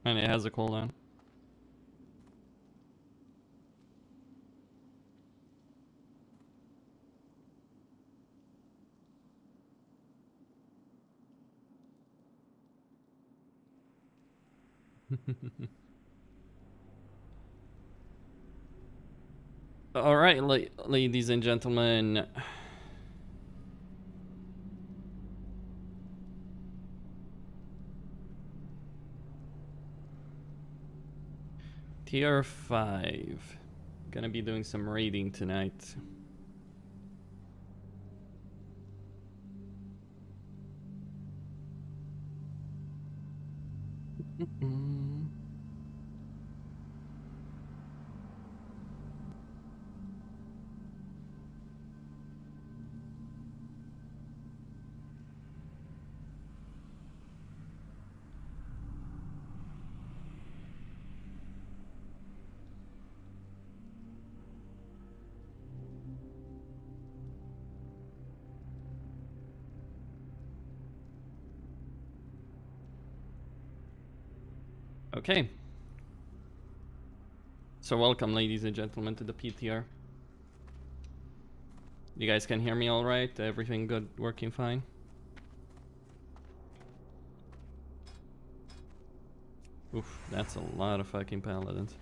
And it has a cooldown. All right, ladies and gentlemen. Tier 5. Gonna be doing some raiding tonight. Okay. So welcome, ladies and gentlemen, to the PTR. You guys can hear me all right? Everything good, working fine? Oof, that's a lot of fucking paladins.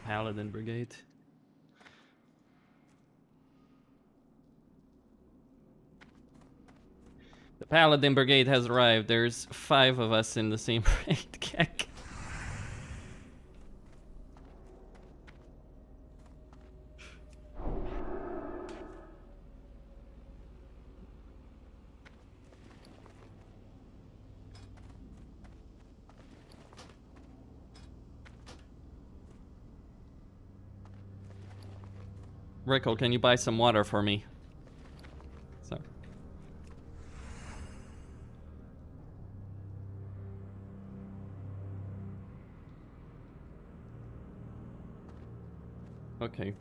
Paladin Brigade. The Paladin Brigade has arrived. There's 5 of us in the same raid. Keck. Rickle, can you buy some water for me? Sorry. Okay.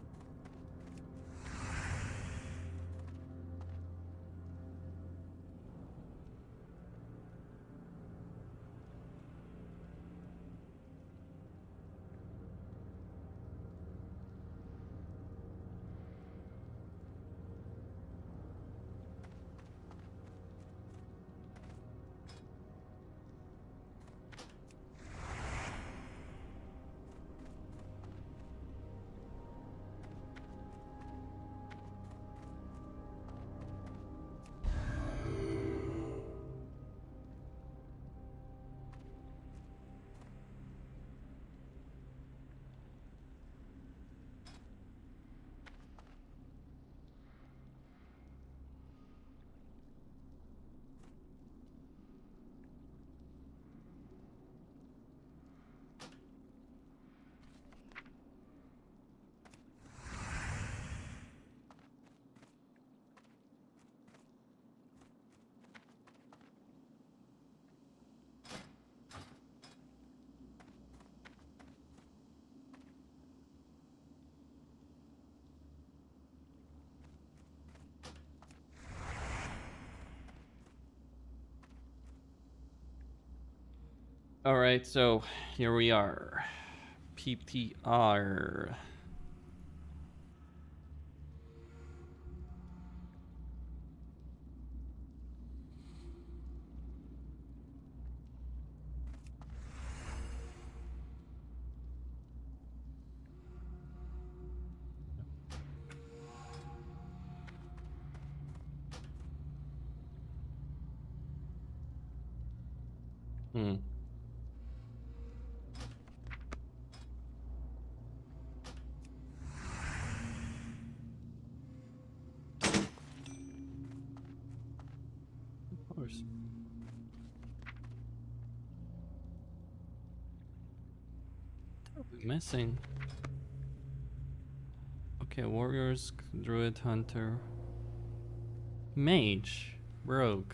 All right, so here we are. PTR. Hmm. Of course. What are we missing? Okay, warriors, druid, hunter, mage, rogue.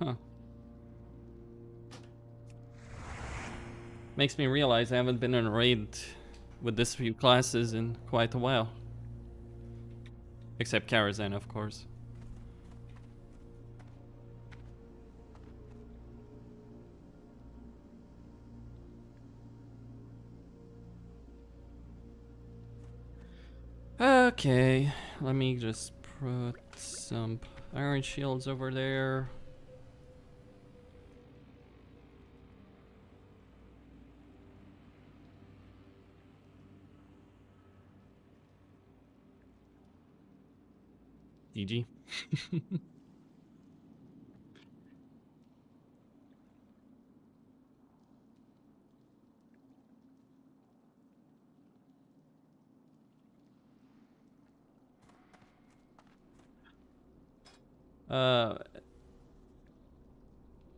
Huh. Makes me realize I haven't been in a raid with this few classes in quite a while. Except Karazhan, of course. Okay, let me just put some iron shields over there. GG.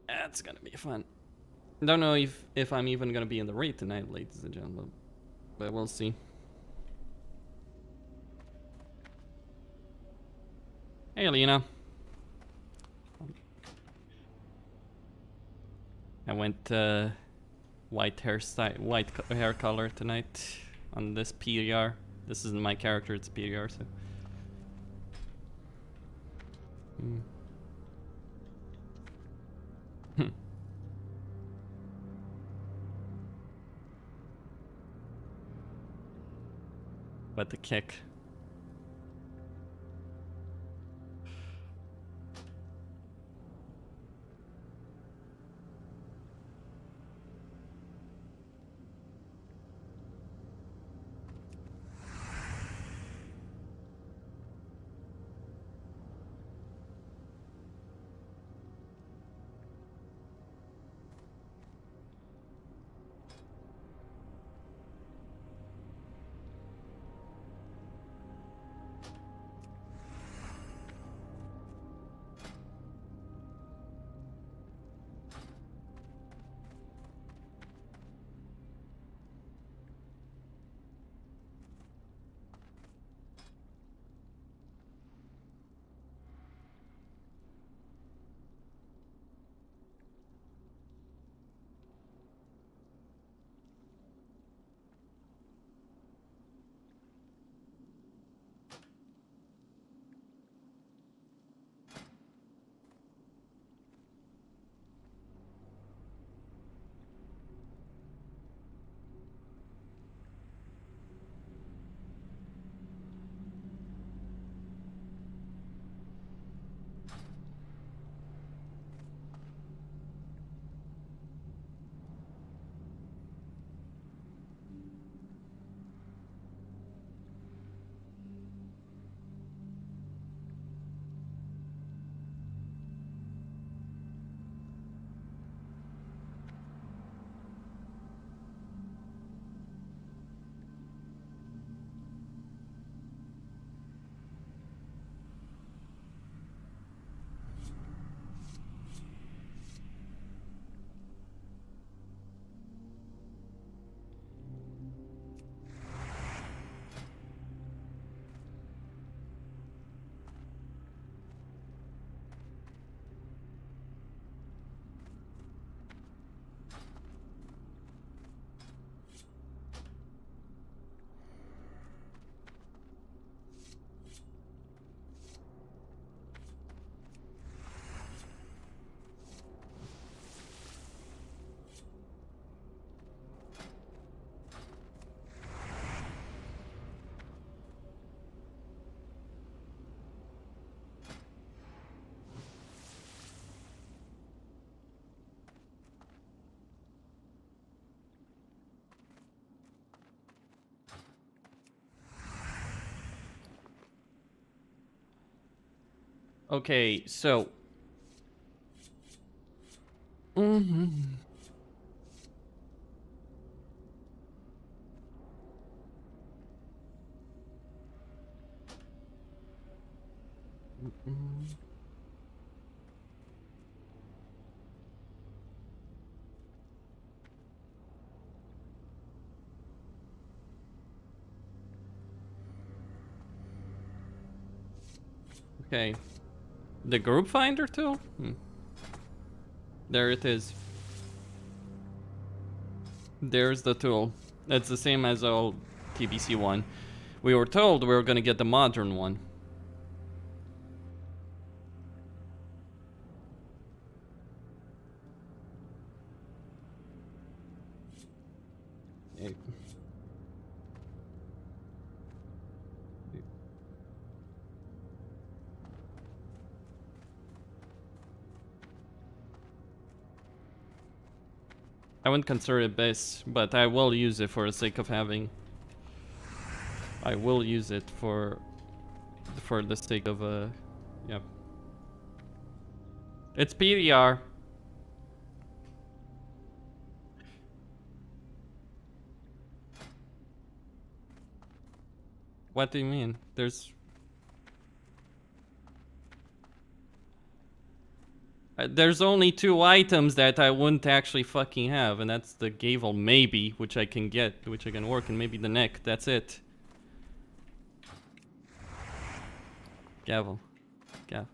That's gonna be fun. Don't know if I'm even gonna be in the raid tonight, ladies and gentlemen, but we'll see. Hey, Lina. I went white hair color tonight on this PTR. This isn't my character; it's PTR. So. But the kick. Okay, so. Okay. The group finder too? There it is. There's the tool. It's the same as old TBC one. We were told we were gonna get the modern one. Hey. I wouldn't consider it base, but I will use it for the sake of having. I will use it for the sake of yeah. It's PTR. What do you mean? There's only 2 items that I wouldn't actually fucking have, and that's the Gavel maybe, which I can get, which I can work, and maybe the neck. That's it. Gavel. Gavel.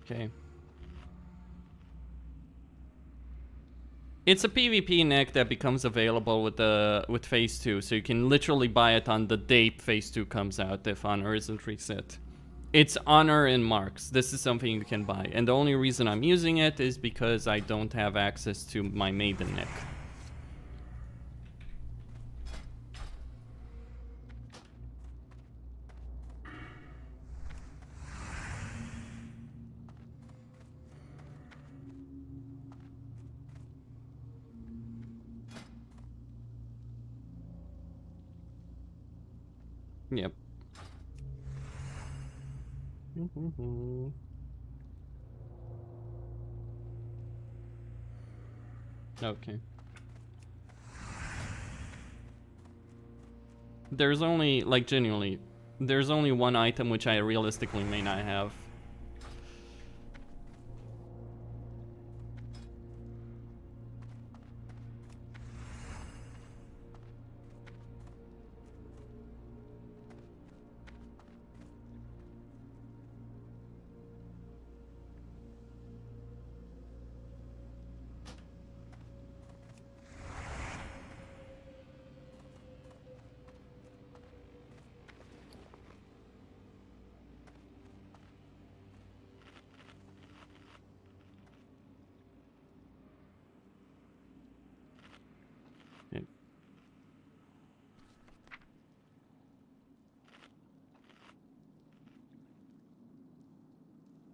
Okay. It's a PvP neck that becomes available with Phase 2, so you can literally buy it on the day Phase 2 comes out if Honor isn't reset. It's Honor and Marks. This is something you can buy, and the only reason I'm using it is because I don't have access to my Maiden neck. Yep. Okay. There's only, like, genuinely, there's only 1 item which I realistically may not have.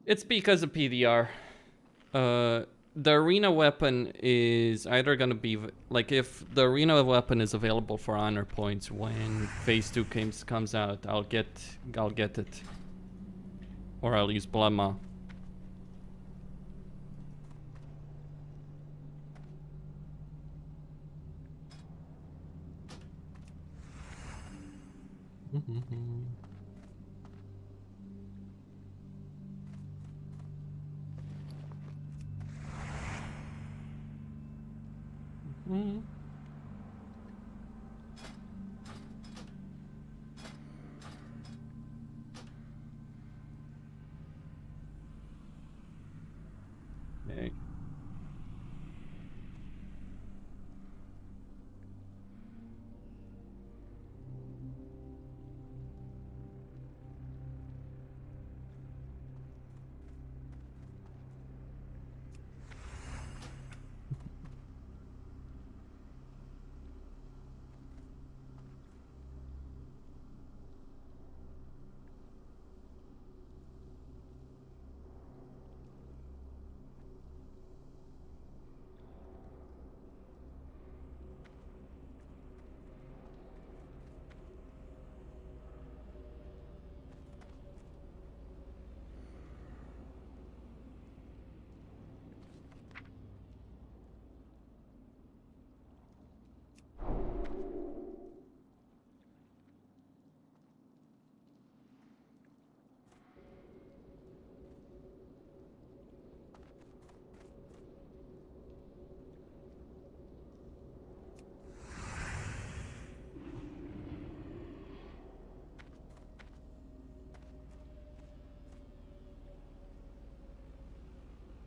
It's because of PDR. The arena weapon is either gonna be like, if the arena weapon is available for honor points when Phase 2 comes out, I'll get it, or I'll use Bloodmaw. Okay.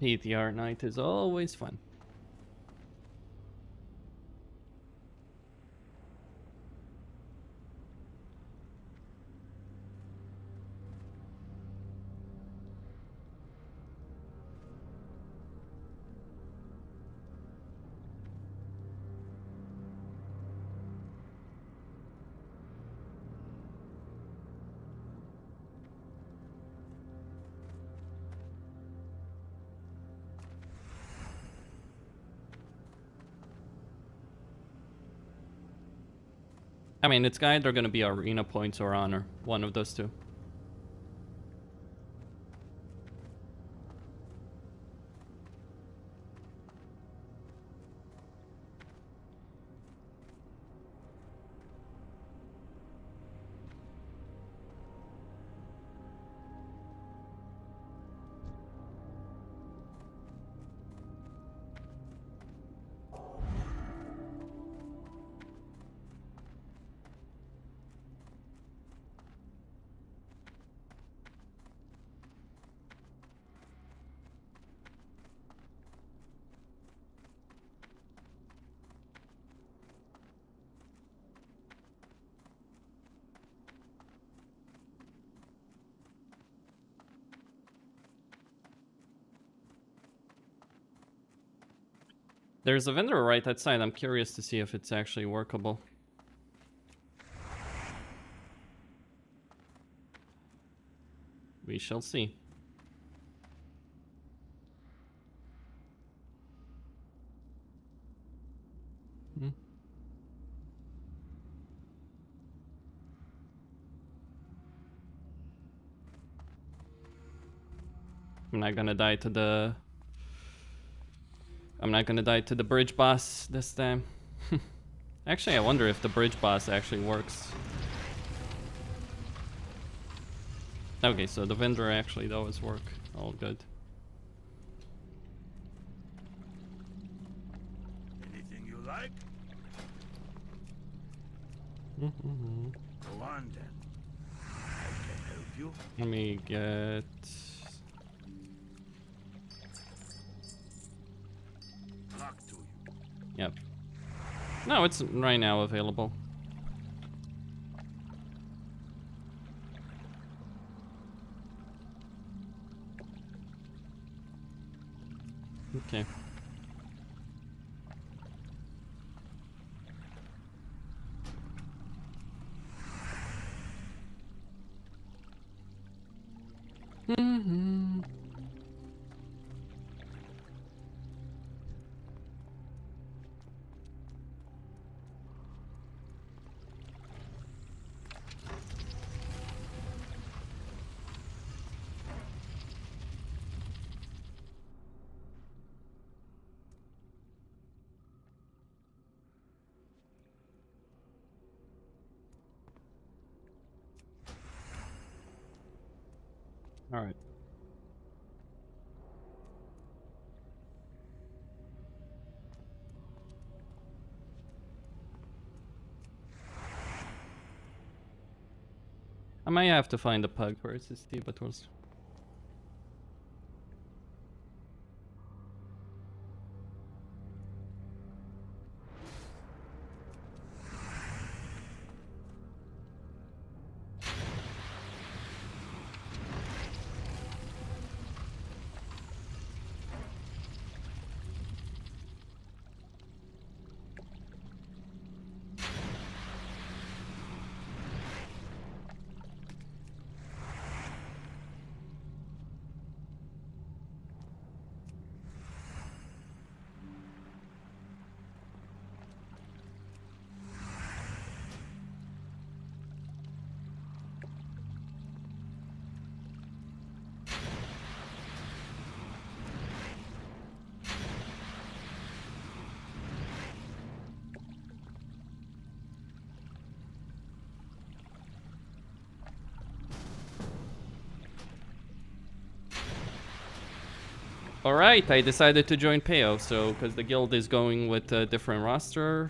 PTR night is always fun. I mean, it's either gonna be arena points or honor. One of those two. There's a vendor right outside. I'm curious to see if it's actually workable. We shall see. I'm not gonna die to the... I'm not gonna die to the bridge boss this time. Actually, I wonder if the bridge boss actually works. Okay, so the vendor actually does work. All good. Anything you like? Go on then. I can help you. Let me get... Talk to you. Yep. No, it's right now available. Okay. All right. I might have to find a pug for SSC, but was... Alright, I decided to join Peo, so, because the guild is going with a different roster.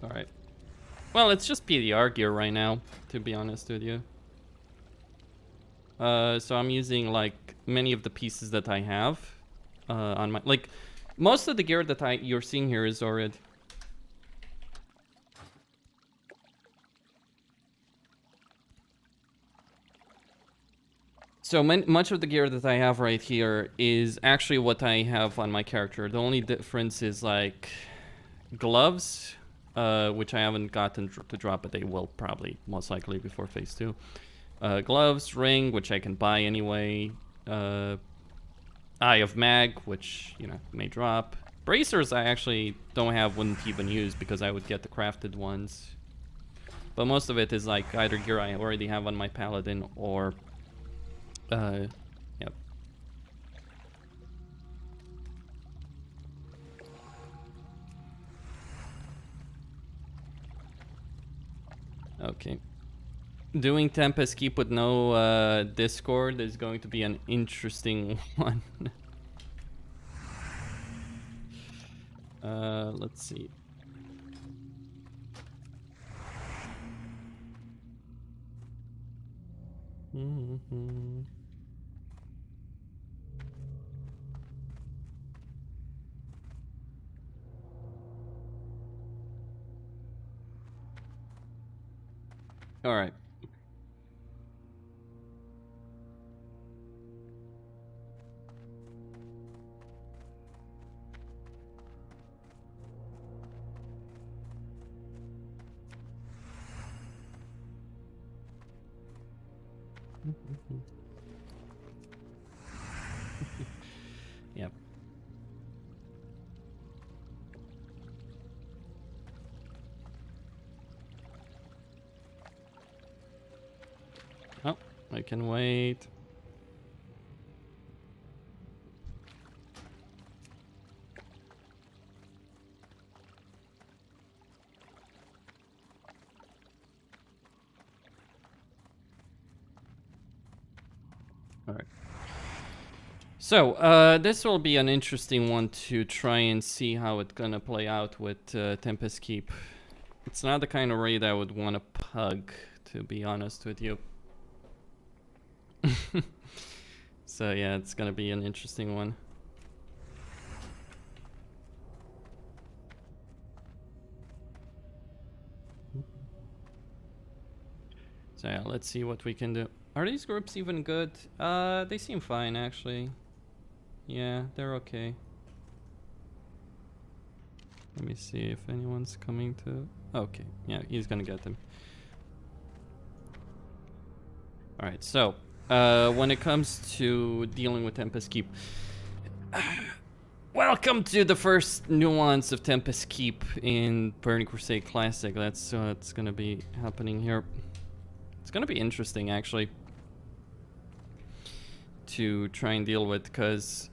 Alright. Well, it's just PTR gear right now, to be honest with you. So I'm using like many of the pieces that I have on my, like most of the gear that you're seeing here is already. So much of the gear that I have right here is actually what I have on my character. The only difference is like gloves, which I haven't gotten to drop, but they will probably most likely before phase 2. Gloves, ring, which I can buy anyway. Eye of Mag, which, you know, may drop. Bracers I actually don't have, wouldn't even use because I would get the crafted ones. But most of it is like either gear I already have on my paladin or yep. Okay. Doing Tempest Keep with no Discord is going to be an interesting one. Let's see. All right. Yep. Oh, I can wait. All right. So, this will be an interesting one to try and see how it's gonna play out with Tempest Keep. It's not the kind of raid I would want to pug, to be honest with you. So yeah, it's gonna be an interesting one. So yeah, let's see what we can do. Are these groups even good? They seem fine actually. Yeah, they're okay. Let me see if anyone's coming to... Okay, yeah, he's gonna get them. Alright, so, when it comes to dealing with Tempest Keep... Welcome to the first nuance of Tempest Keep in Burning Crusade Classic. That's what's gonna be happening here. It's gonna be interesting, actually, to try and deal with, because,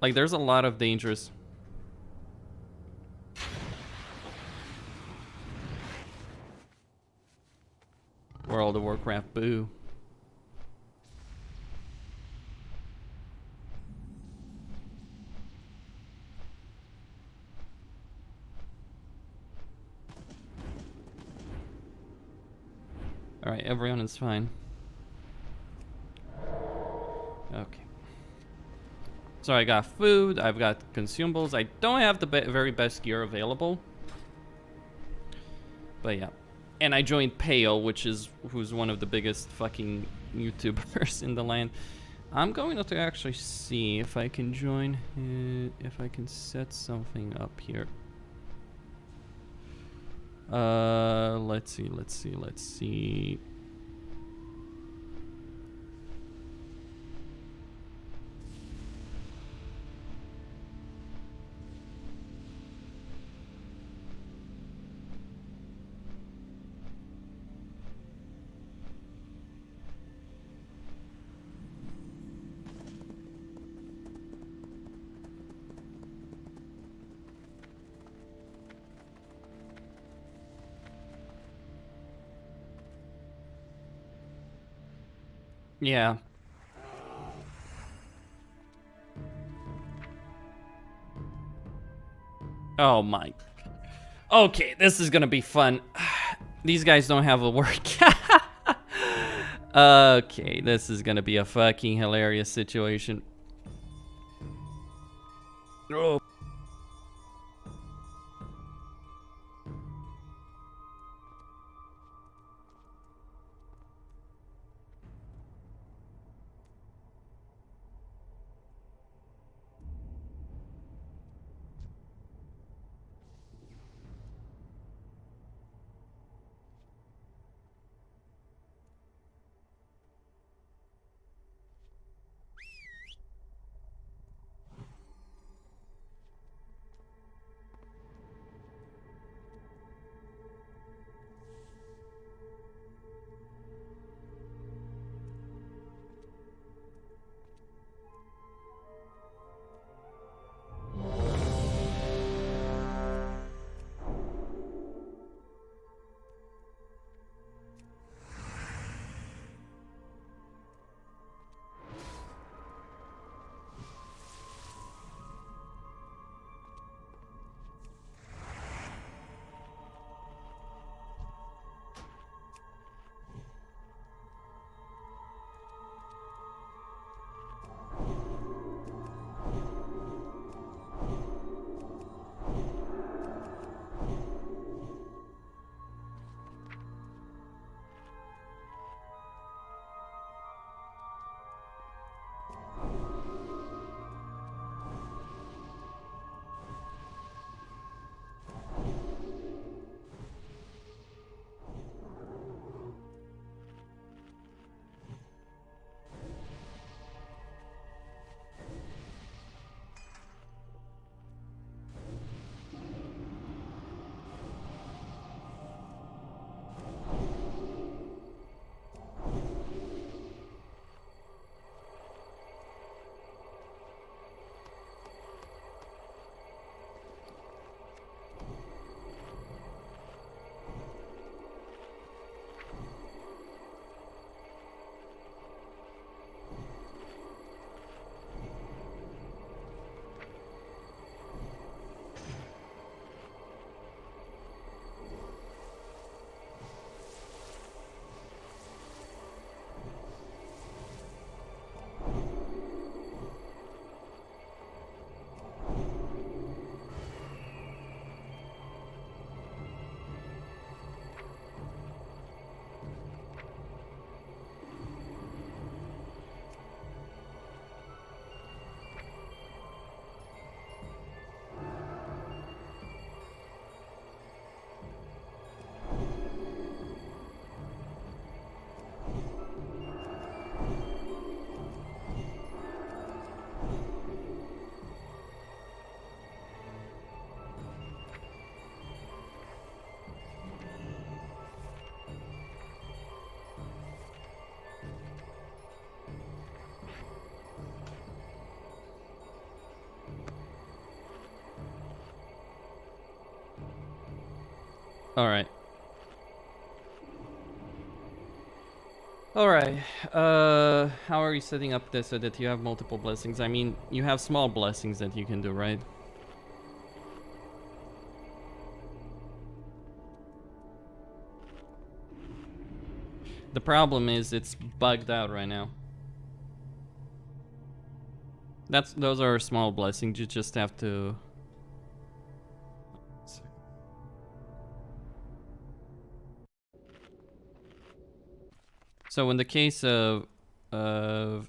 like, there's a lot of dangers. World of Warcraft, boo. Alright, everyone is fine. Okay. So I got food, I've got consumables. I don't have the very best gear available. But yeah. And I joined Pale, who's one of the biggest fucking YouTubers in the land. I'm going to actually see if I can join, if I can set something up here. Let's see. Yeah. Oh my. Okay, this is gonna be fun. These guys don't have a work. Okay, this is gonna be a fucking hilarious situation. Oh. Alright. Alright. How are you setting up this so that you have multiple blessings? I mean, you have small blessings that you can do, right? The problem is it's bugged out right now. Those are small blessings, you just have to... So in the case of okay.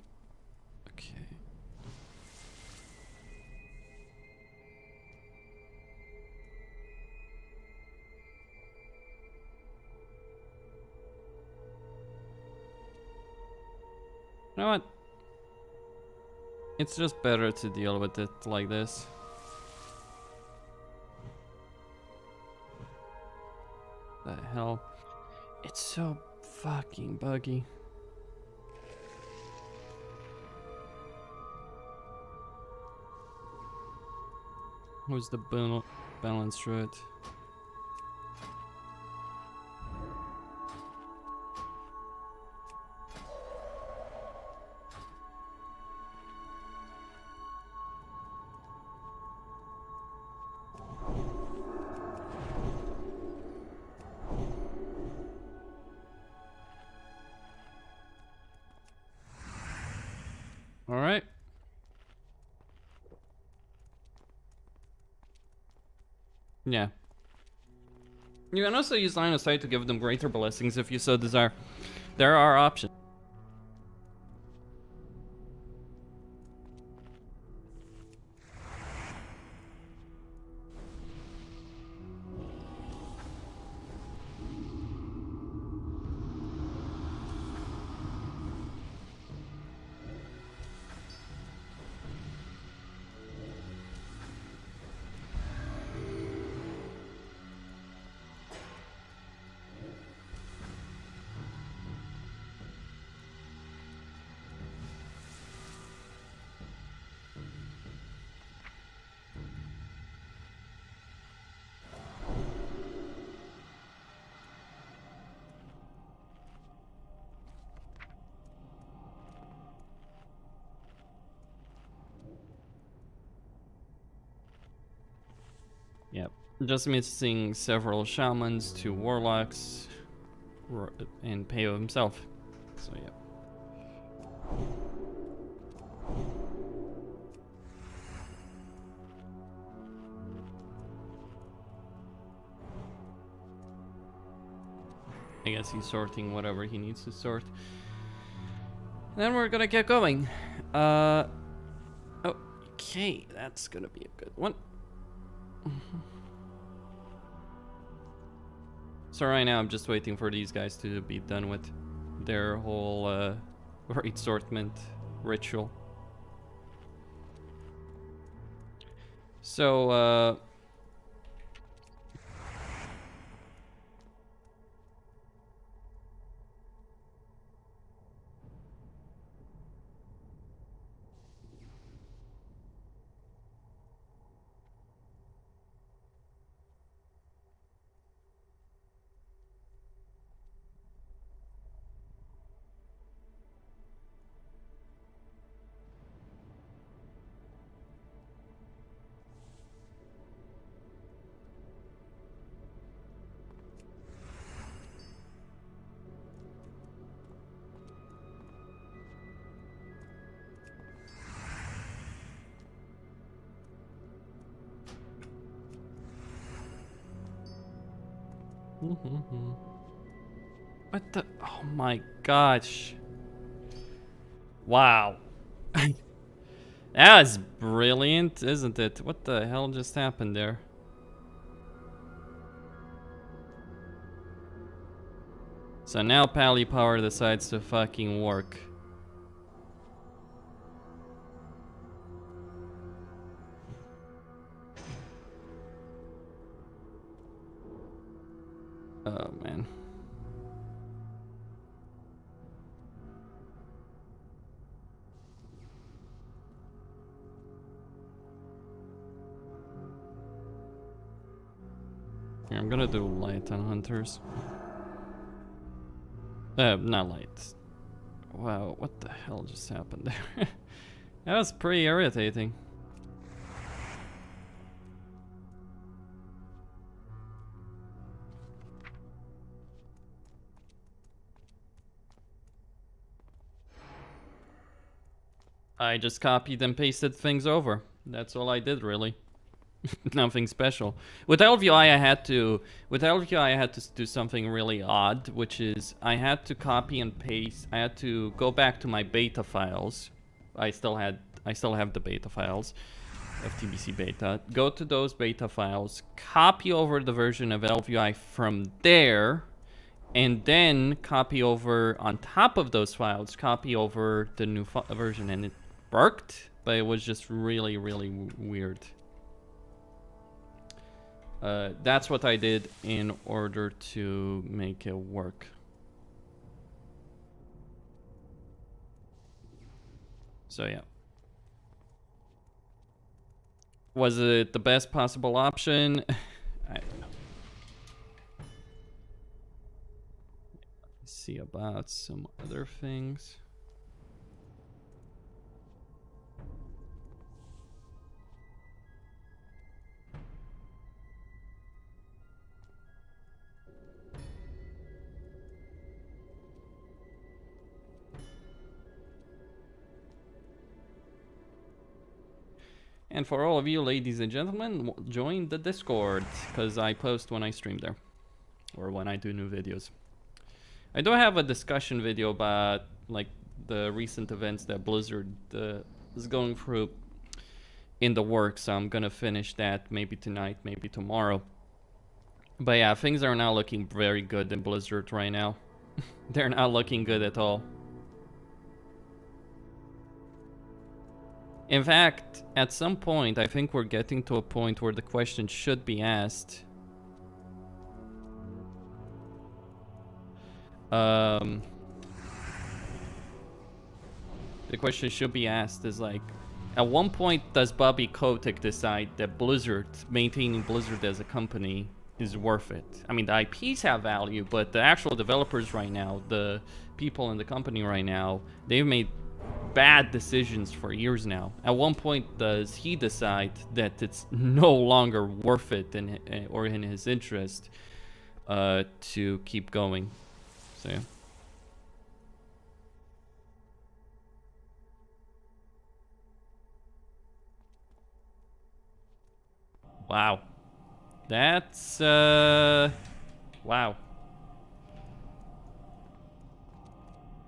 You know what? It's just better to deal with it like this. The hell? It's so fucking buggy. Where's the balance right? Yeah. You can also use line of sight to give them greater blessings if you so desire. There are options. Yep. Just missing several shamans, 2 warlocks, and Peo himself. So, yep. I guess he's sorting whatever he needs to sort. Then we're gonna get going. Okay, that's gonna be a good one. So right now I'm just waiting for these guys to be done with their whole assortment ritual. So what the? Oh my gosh. Wow. That was brilliant, isn't it? What the hell just happened there? So now Pally Power decides to fucking work. Oh man. Here, I'm gonna do light on hunters. Not light. Wow, what the hell just happened there? That was pretty irritating. I just copied and pasted things over. That's all I did, really. Nothing special. With LVI, I had to do something really odd, which is I had to copy and paste. I had to go back to my beta files. I still have the beta files of TBC beta. Go to those beta files, copy over the version of LVI from there, and then copy over on top of those files, copy over the new version, and it worked, but it was just really, really weird. That's what I did in order to make it work. So yeah. Was it the best possible option? I don't know. Let's see about some other things. And for all of you ladies and gentlemen, join the Discord, because I post when I stream there. Or when I do new videos. I do have a discussion video about like the recent events that Blizzard is going through in the works, so I'm gonna finish that maybe tonight, maybe tomorrow. But yeah, things are not looking very good in Blizzard right now. They're not looking good at all. In fact, at some point, I think we're getting to a point where the question should be asked. The question should be asked is like, at one point does Bobby Kotick decide that Blizzard, maintaining Blizzard as a company, is worth it? I mean, the IPs have value, but the actual developers right now, the people in the company right now, they've made bad decisions for years now. At one point does he decide that it's no longer worth it or in his interest to keep going? So yeah. Wow. That's wow.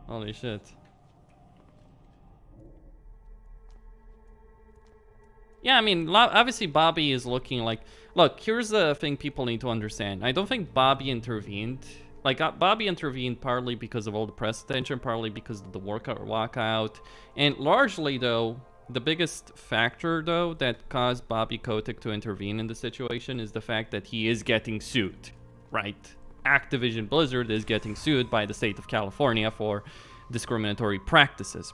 Holy shit. Yeah, I mean, obviously Bobby is looking like... Look, here's the thing people need to understand. I don't think Bobby intervened. Like, Bobby intervened partly because of all the press attention, partly because of the walkout. And largely, though, the biggest factor, though, that caused Bobby Kotick to intervene in the situation is the fact that he is getting sued, right? Activision Blizzard is getting sued by the state of California for discriminatory practices.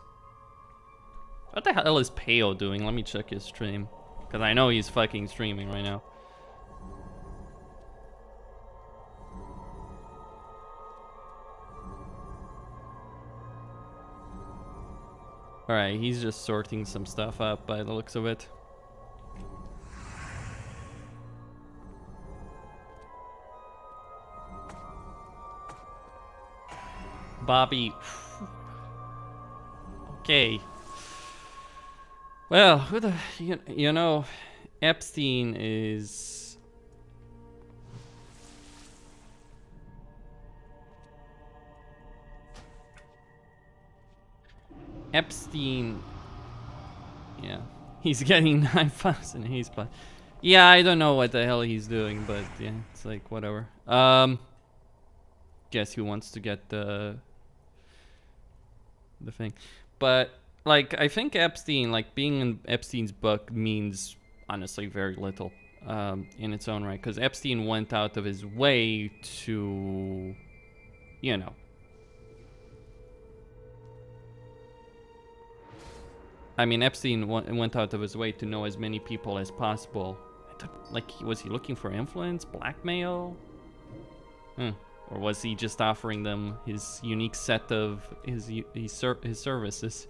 What the hell is Peo doing? Let me check his stream. Because I know he's fucking streaming right now. Alright, he's just sorting some stuff up by the looks of it. Bobby. Okay. Well, who the... You know, Epstein is... Epstein... Yeah. He's getting 9,000 haze plus. Yeah, I don't know what the hell he's doing, but yeah, it's like, whatever. Guess he wants to get the thing. But... Like, I think Epstein, like, being in Epstein's book means, honestly, very little in its own right. Because Epstein went out of his way to, you know. I mean, Epstein went out of his way to know as many people as possible. Like, was he looking for influence, blackmail? Or was he just offering them his unique set of his services?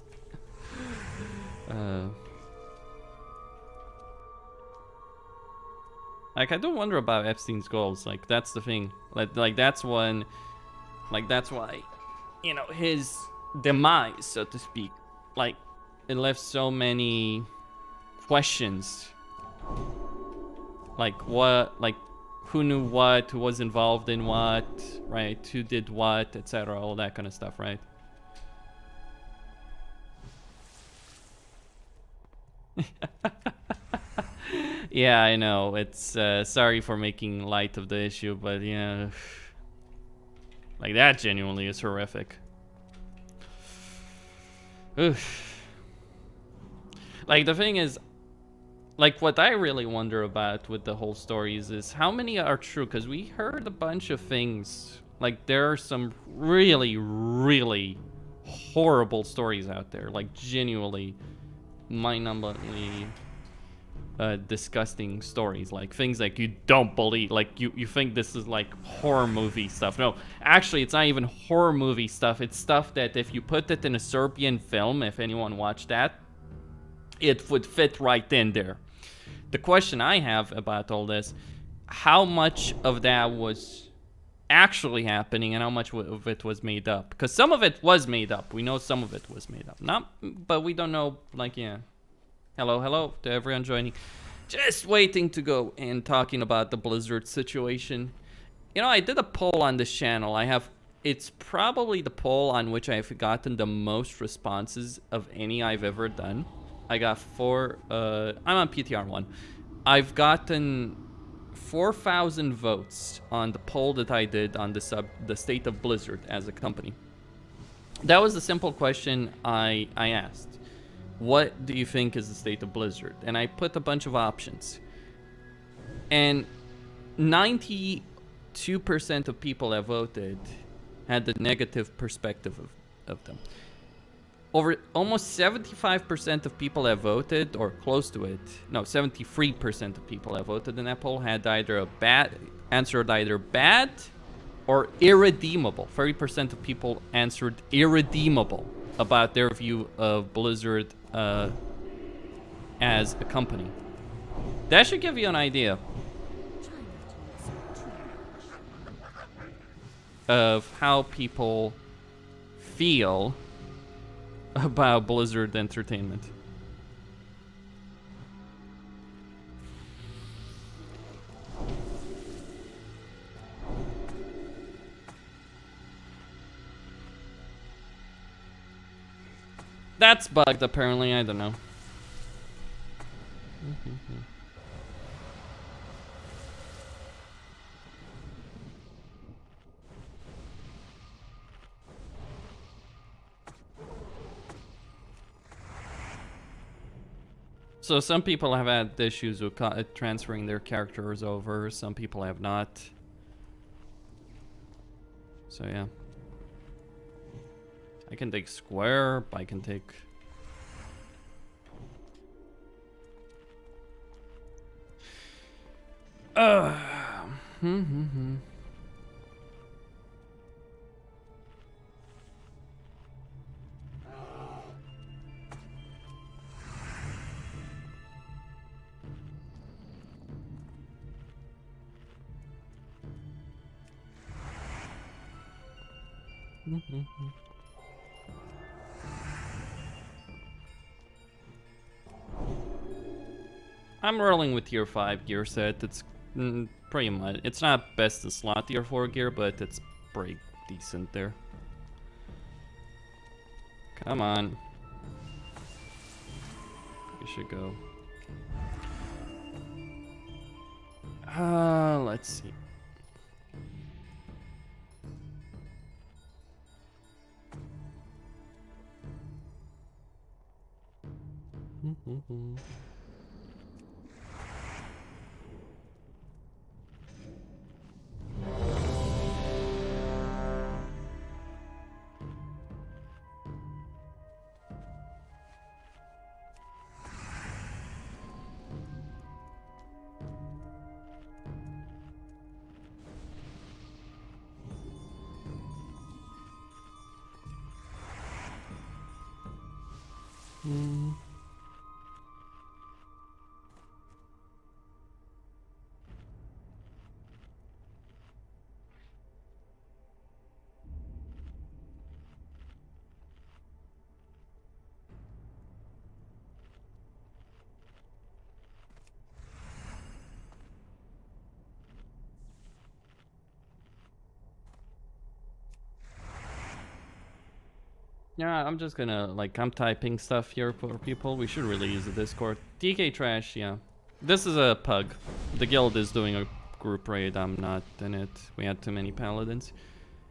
Like, I do wonder about Epstein's goals. Like, that's the thing. Like that's when, like, that's why, you know, his demise, so to speak, like, it left so many questions. Like, what, like, who knew what, who was involved in what, right? Who did what, etc. All that kind of stuff, right? Yeah, I know. It's sorry for making light of the issue, but yeah, like, that genuinely is horrific. Oof. Like, the thing is, like, what I really wonder about with the whole stories is how many are true, because we heard a bunch of things. Like, there are some really, really horrible stories out there, like, genuinely mind-numbingly disgusting stories, like things like you don't believe, like you think this is like horror movie stuff. No, actually, it's not even horror movie stuff. It's stuff that if you put it in a Serbian film, if anyone watched that, it would fit right in there. The question I have about all this, how much of that was actually happening and how much of it was made up? Because some of it was made up. We know some of it was made up. Not, but we don't know, like, yeah, Hello, hello to everyone joining. Just waiting to go and talking about the Blizzard situation. You know, I did a poll on this channel. It's probably the poll on which I've gotten the most responses of any I've ever done. I got I'm on PTR 1. I've gotten 4,000 votes on the poll that I did on the state of Blizzard as a company. That was the simple question I asked. What do you think is the state of Blizzard? And I put a bunch of options. And 92% of people that voted had the negative perspective of them. Over almost 75% of people that voted, or close to it, no, 73% of people that voted in that poll had either answered either bad or irredeemable. 30% of people answered irredeemable about their view of Blizzard as a company. That should give you an idea of how people feel about Blizzard Entertainment. That's bugged apparently, I don't know. So some people have had issues with transferring their characters over, some people have not. So yeah. I can take Square, I can take... I'm rolling with tier 5 gear set. It's pretty much, it's not best in slot tier 4 gear, but it's pretty decent there. Come on. We should go. Let's see. Yeah, I'm just gonna, like, I'm typing stuff here for people. We should really use the Discord. DK Trash, yeah. This is a pug. The guild is doing a group raid. I'm not in it. We had too many paladins.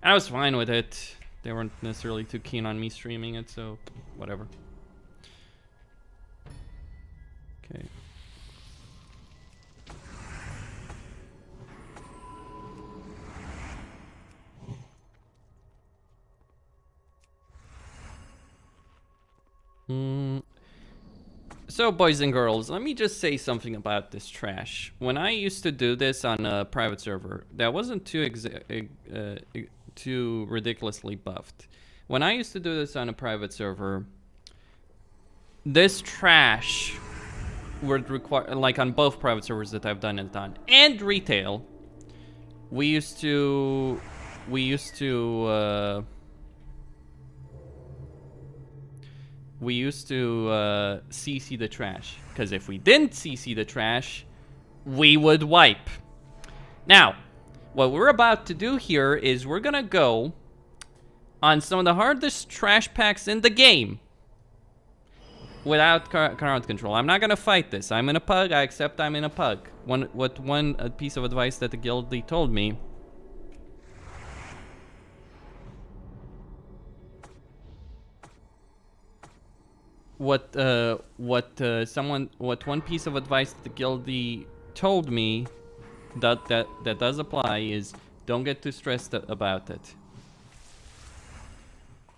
I was fine with it. They weren't necessarily too keen on me streaming it, so whatever. Okay. So, boys and girls, let me just say something about this trash. When I used to do this on a private server, that wasn't too ridiculously buffed. When I used to do this on a private server, this trash would require, like on both private servers that I've done it on, and retail, we used to we used to CC the trash. Because if we didn't CC the trash, we would wipe. Now, what we're about to do here is we're gonna go on some of the hardest trash packs in the game without crowd control. I'm not gonna fight this. I'm in a pug. I accept I'm in a pug. One piece of advice that the guildie told me. What one piece of advice the guildie told me that does apply is don't get too stressed about it.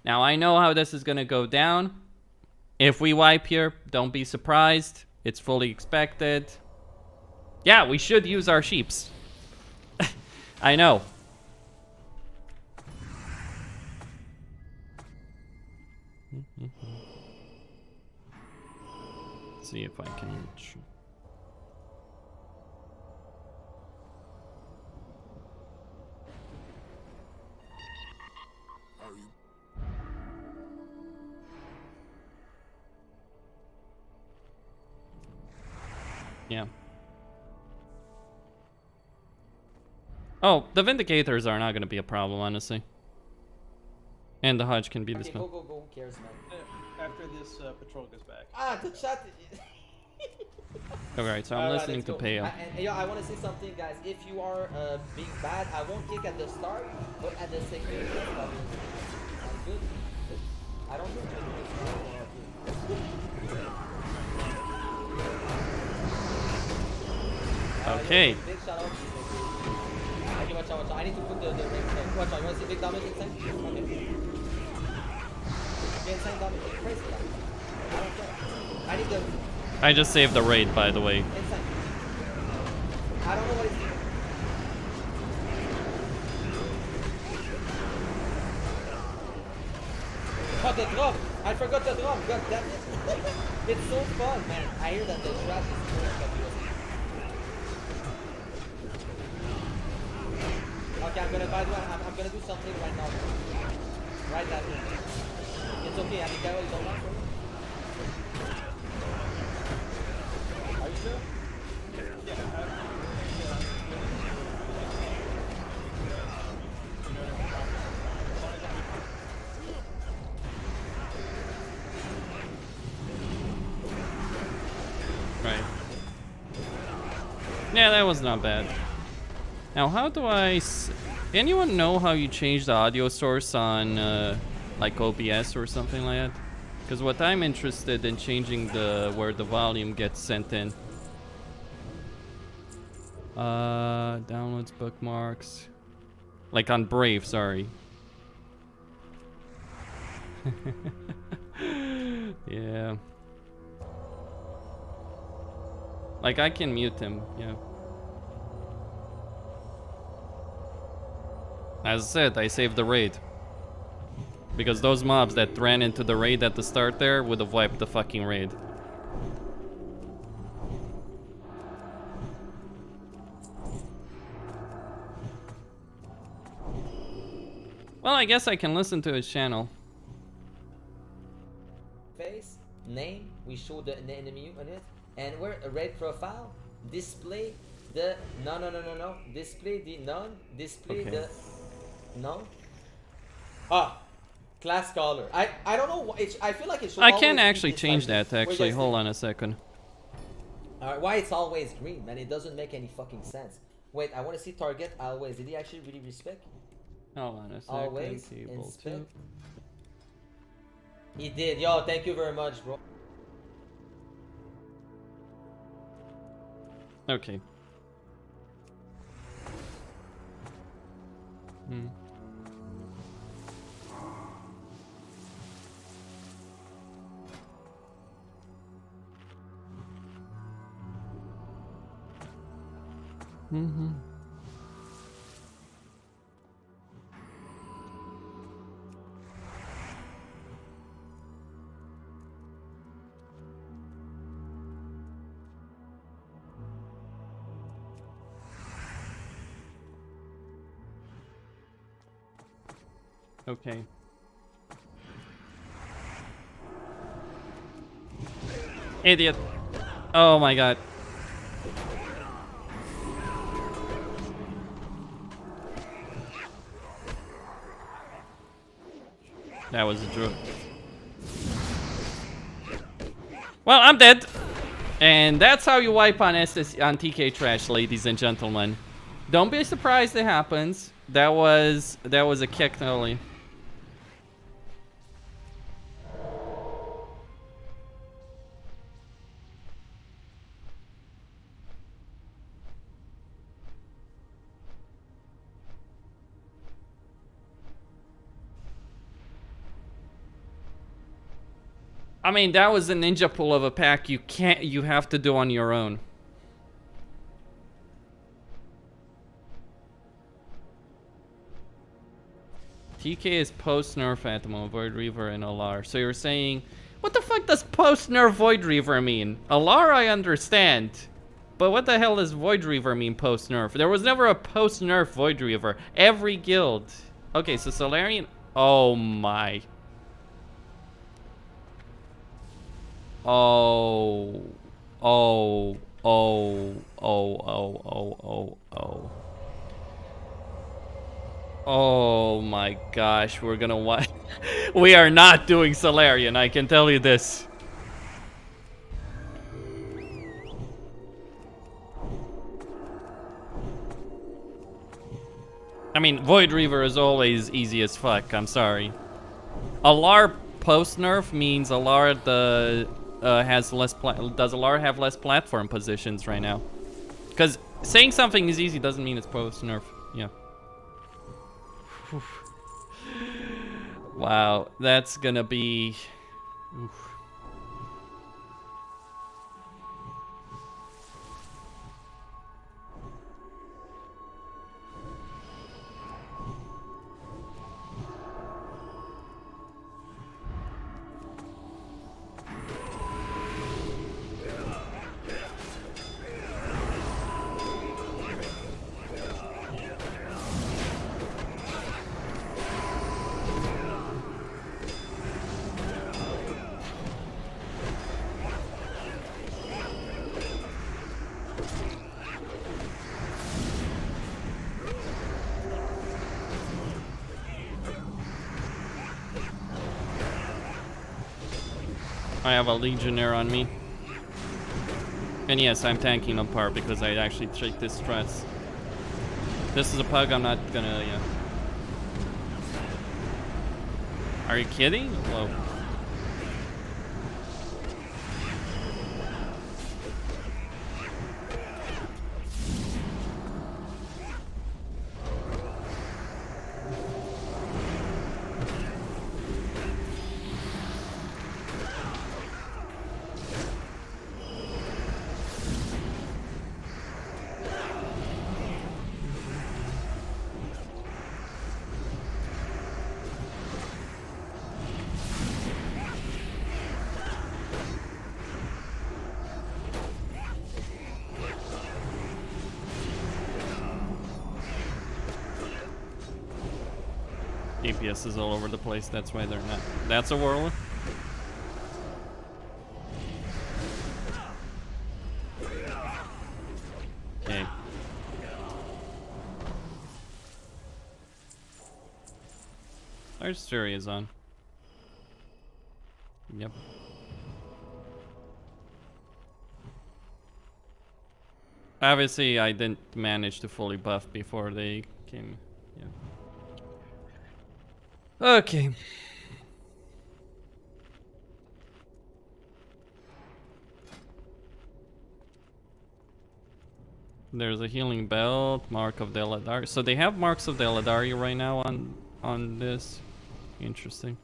Now I know how this is gonna go down. If we wipe here, don't be surprised. It's fully expected. Yeah, we should use our sheeps. I know. See if I can. Yeah. Oh, the Vindicators are not going to be a problem, honestly. And the Hodge can be this one. Go. Who cares, man? After this patrol goes back. Ah, the chat. Alright, so I'm listening to Peo. I want to say something, guys. If you are being bad, I won't kick at the start, but at the second, I'm good. I don't think Okay. Big shout out. Okay, watch out. I need to put the ring. Watch out. You want to see big damage inside? Okay. Okay, inside damage. Crazy. I don't care. I need the. I just saved the raid, by the way. Inside. I don't know what it's doing. Oh, the drum! I forgot the drum. God damn it! It's so fun, man. I hear that the trash is so fabulous. Okay, I'm gonna by the way, I'm gonna do something right now. Right that way. It's okay, I mean Gabriel, you don't want for me? Are you sure? Right. Yeah, that was not bad. Now, how do I... Anyone know how you change the audio source on, like, OBS or something like that? Because what I'm interested in changing where the volume gets sent in. Downloads, bookmarks. Like on Brave, sorry. Yeah. Like, I can mute him, yeah. As I said, I saved the raid. Because those mobs that ran into the raid at the start there would have wiped the fucking raid. Well, I guess I can listen to his channel. Face, name, we show the enemy on it, and we're a raid profile, display the no, display the none, display Okay. the no. Ah, class color. I don't know why I feel like it should I always can be actually this change like that, this. What do you actually. guys Hold think? on a second. Alright, why it's always green, man? It doesn't make any fucking sense. Wait, I want to see target always. Did he actually really respect? Hold on a second. Always Table inspect. 2. He did. Yo, thank you very much, bro. Okay. Okay. Idiot. Oh my god. That was a joke. Well, I'm dead. And that's how you wipe on SSC, on TK Trash, ladies and gentlemen. Don't be surprised it happens. That was a kick only. I mean, that was a ninja pull of a pack you have to do on your own. TK is post-nerf at the moment, Void Reaver and Alar. So you're saying, what the fuck does post-nerf Void Reaver mean? Alar I understand, but what the hell does Void Reaver mean post-nerf? There was never a post-nerf Void Reaver. Every guild. Okay, so Solarian, oh my. Oh, oh, oh, oh, oh, oh, oh, oh. Oh my gosh, we're gonna what? We are not doing Solarian, I can tell you this. I mean, Void Reaver is always easy as fuck, I'm sorry. Alar post-nerf means Alar has less does Alar have less platform positions right now? Because saying something is easy doesn't mean it's post-nerf, yeah. Wow, that's gonna be... Oof. I have a Legionnaire on me. And yes, I'm tanking on par because I actually checked this stress. This is a pug, I'm not gonna, yeah. Are you kidding? Whoa. DPS is all over the place, that's why they're not. That's a whirler. Okay. There's Fury is on. Yep. Obviously, I didn't manage to fully buff before they came. Yeah. Okay. There's a healing belt, Mark of the Eladari. So they have marks of the Eladari right now on this. Interesting.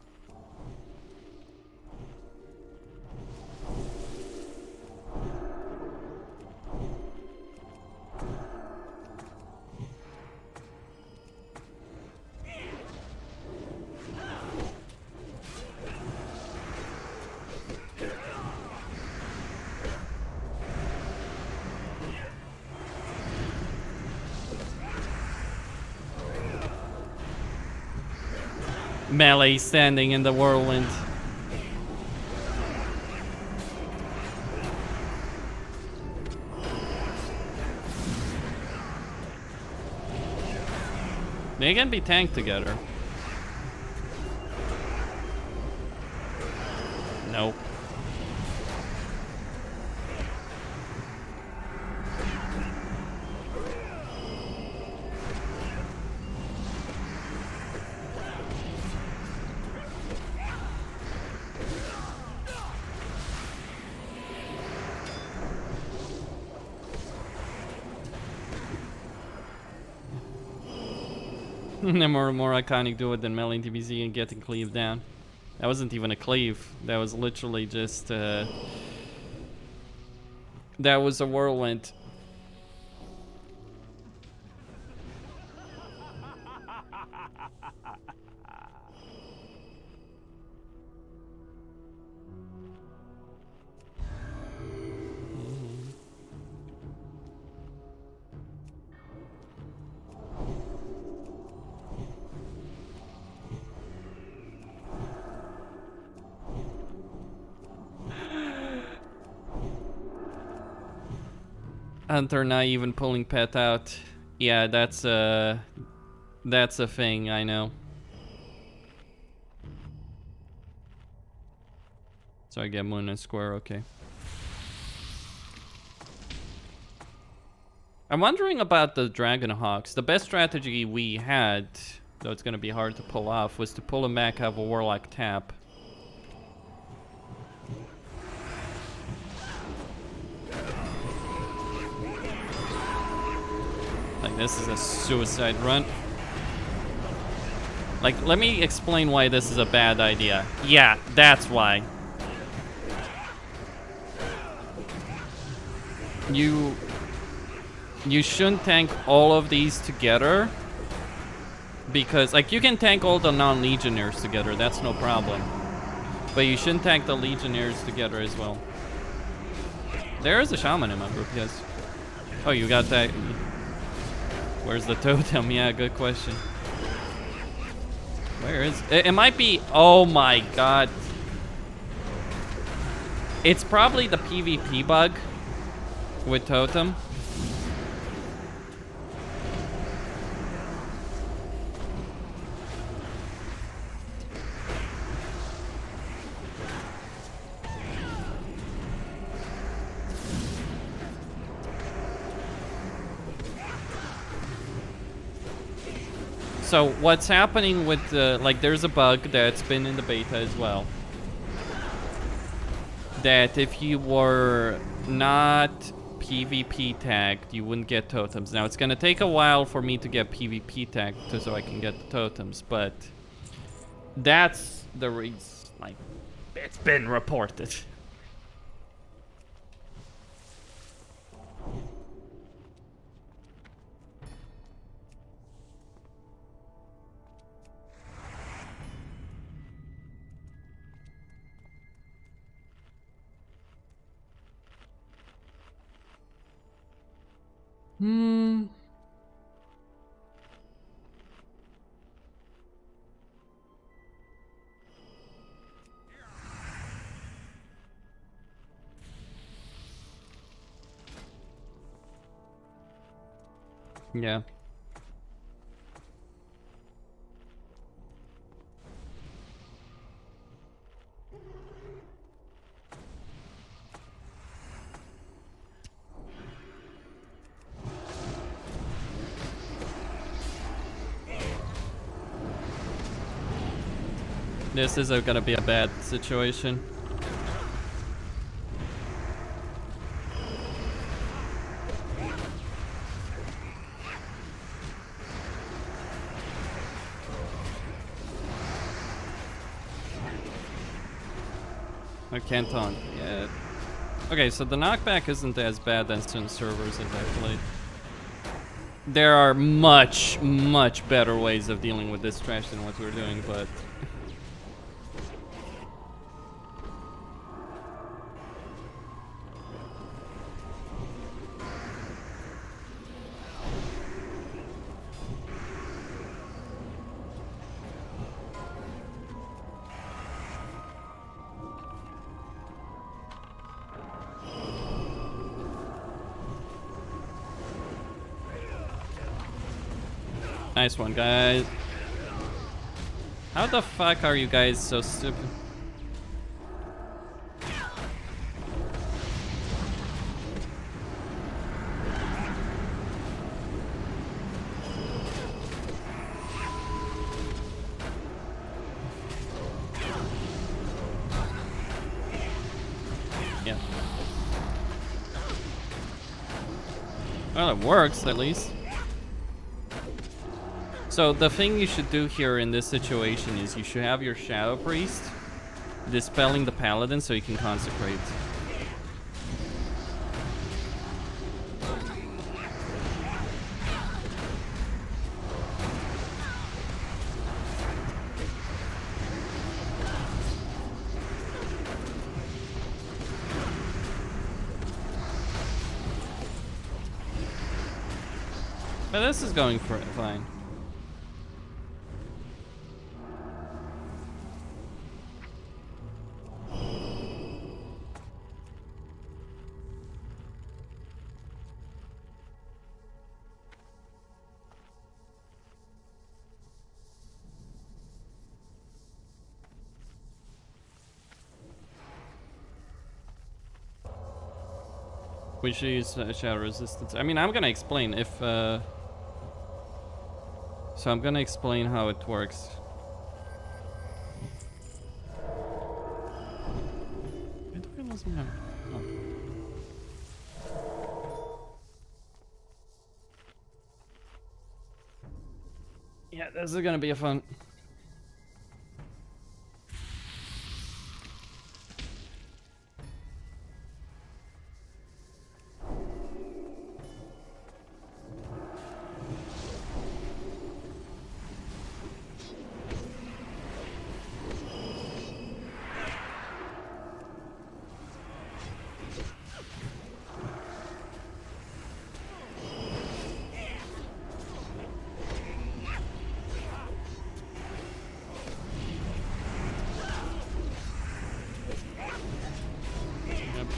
Melee standing in the whirlwind. They can be tanked together. Nope. more iconic do it than mailing TBZ and getting cleaved down. That wasn't even a cleave. That was literally just that was a whirlwind. And they're not even pulling pet out. Yeah, that's a thing, I know. So I get moon and square, okay. I'm wondering about the Dragon Hawks. The best strategy we had, though it's gonna be hard to pull off, was to pull them back, have a Warlock tap. Like, this is a suicide run. Like, let me explain why this is a bad idea. Yeah, that's why. You shouldn't tank all of these together. Because, like, you can tank all the non-legionnaires together, that's no problem. But you shouldn't tank the legionnaires together as well. There is a shaman in my group, yes. Oh, you got that. Where's the totem? Yeah, good question. Where is it? It might be. Oh my god. It's probably the PvP bug with totem. So what's happening with the, like, there's a bug that's been in the beta as well. That if you were not PvP tagged, you wouldn't get totems. Now it's gonna take a while for me to get PvP tagged so I can get the totems, but that's the reason, like, it's been reported. Yeah. This is gonna be a bad situation. Anton. Yeah. Okay, so the knockback isn't as bad as some servers that I played. There are much, much better ways of dealing with this trash than what we're doing, but... Nice one, guys. How the fuck are you guys so stupid? Yeah. Well, it works at least. So the thing you should do here in this situation is you should have your Shadow Priest dispelling the Paladin so you can consecrate. But this is going for fine. We should use shadow resistance. I mean, I'm gonna explain if. So I'm gonna explain how it works. Yeah, this is gonna be a fun.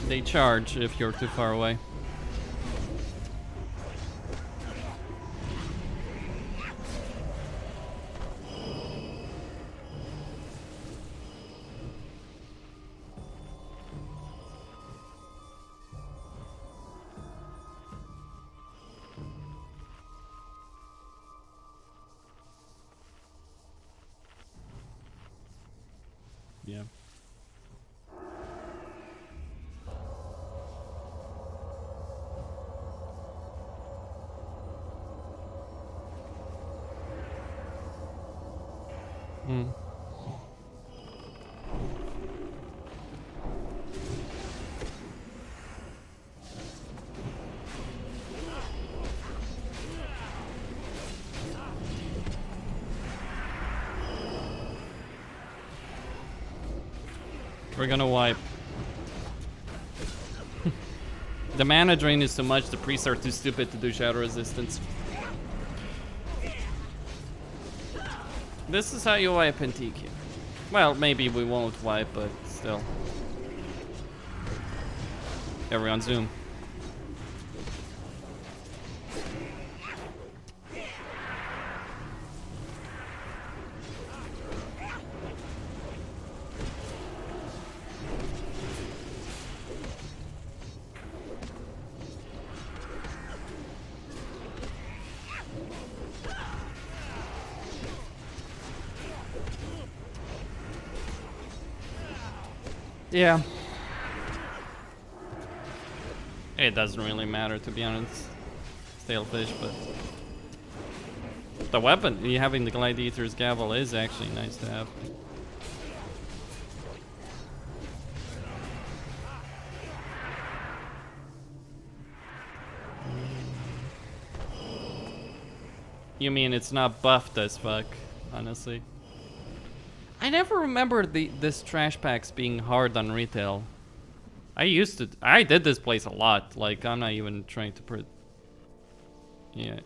They charge if you're too far away. Yeah. We're gonna wipe. The mana drain is too much, the priests are too stupid to do shadow resistance. This is how you wipe in TQ. Well, maybe we won't wipe, but still. Everyone zoom. Yeah. It doesn't really matter, to be honest. Stalefish, but the weapon, having the Gladiator's Gavel is actually nice to have. You mean it's not buffed as fuck, honestly. I never remember this trash packs being hard on retail. I did this place a lot. Like, I'm not even trying to yeah.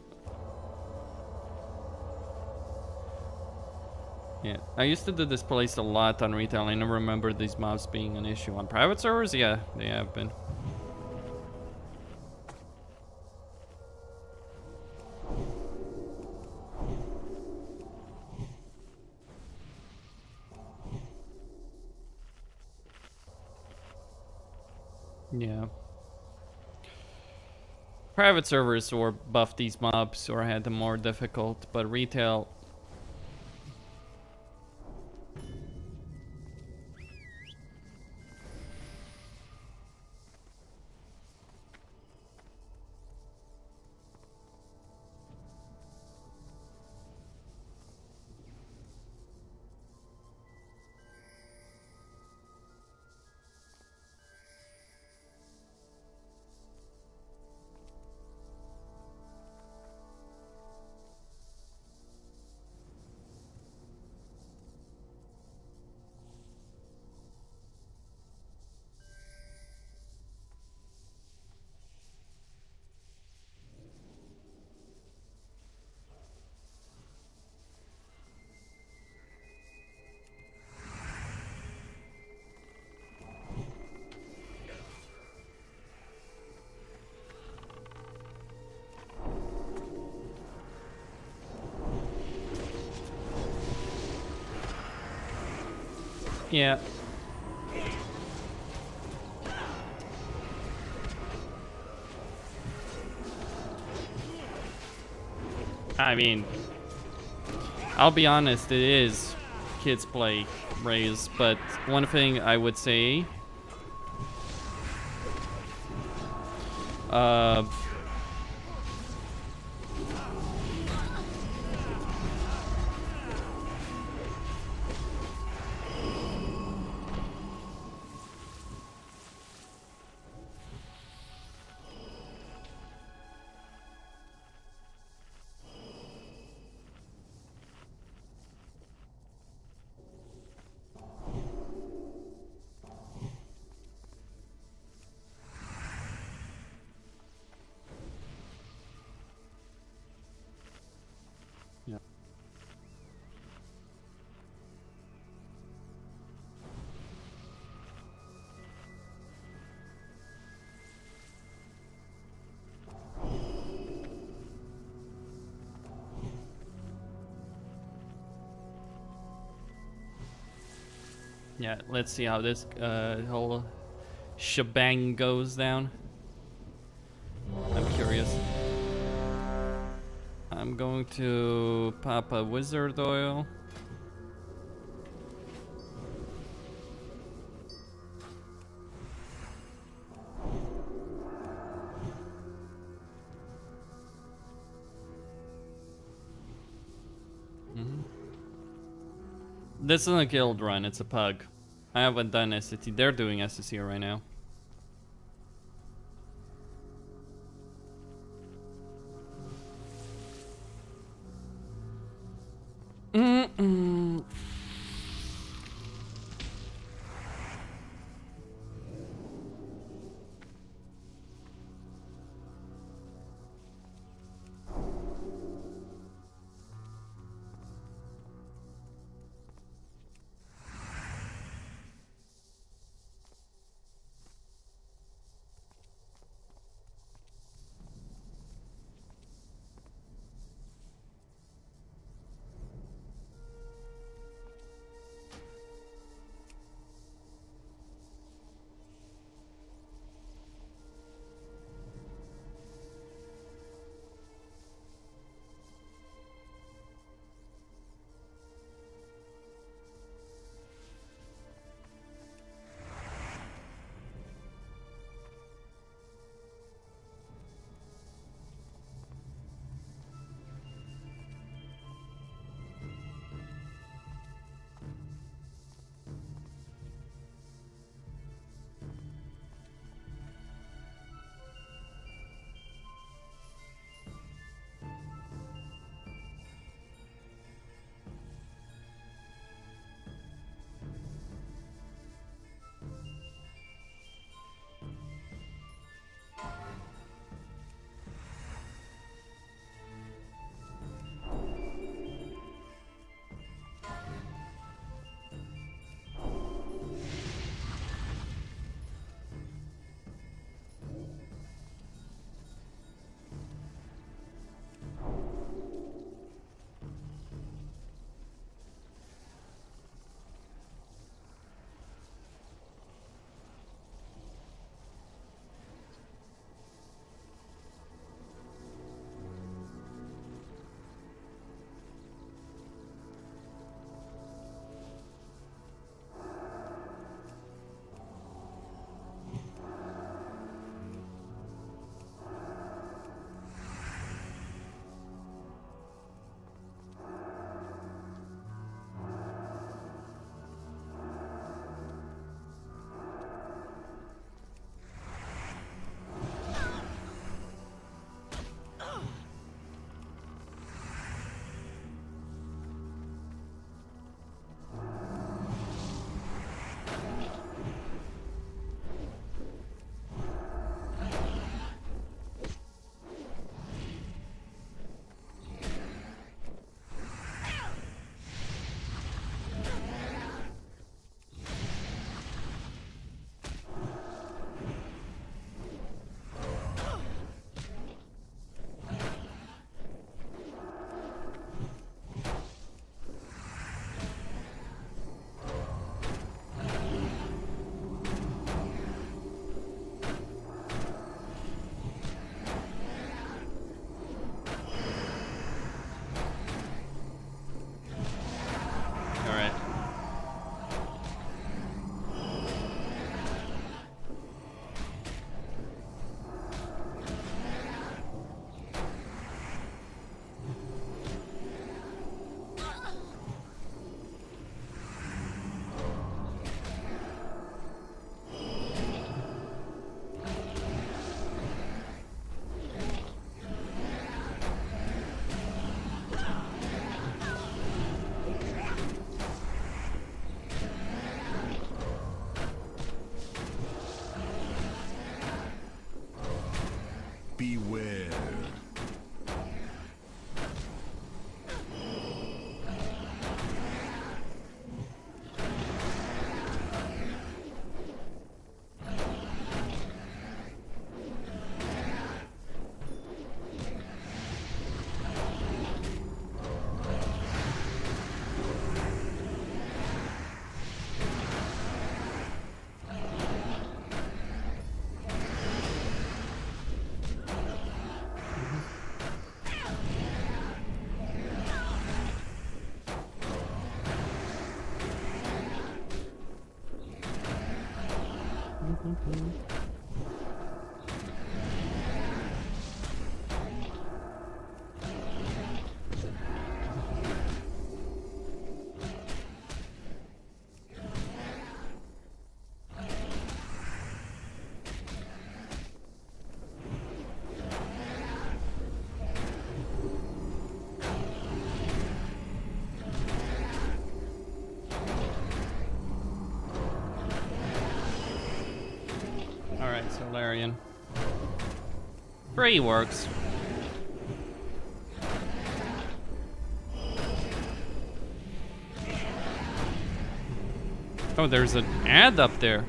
Yeah, I used to do this place a lot on retail. I never remember these mobs being an issue. On private servers, yeah, they have been. Yeah. Private servers or buff these mobs or had them more difficult, but retail. Yeah. I mean, I'll be honest, it is kids play Raze, but one thing I would say, yeah. Yeah, let's see how this whole shebang goes down. I'm curious. I'm going to pop a wizard oil. This isn't a guild run, it's a pug. I haven't done SSC. They're doing SSC right now. Beware. Alright, Solarian. Free works. Oh, there's an ad up there.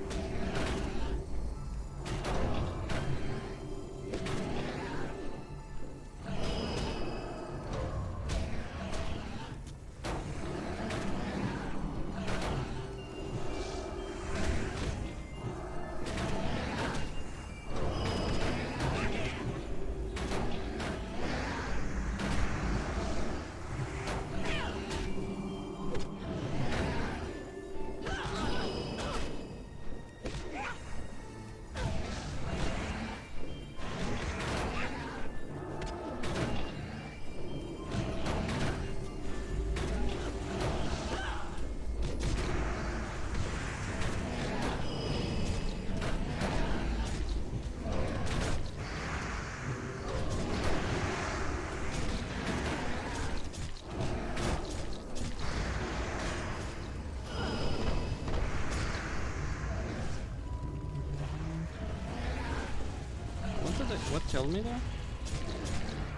What killed me there?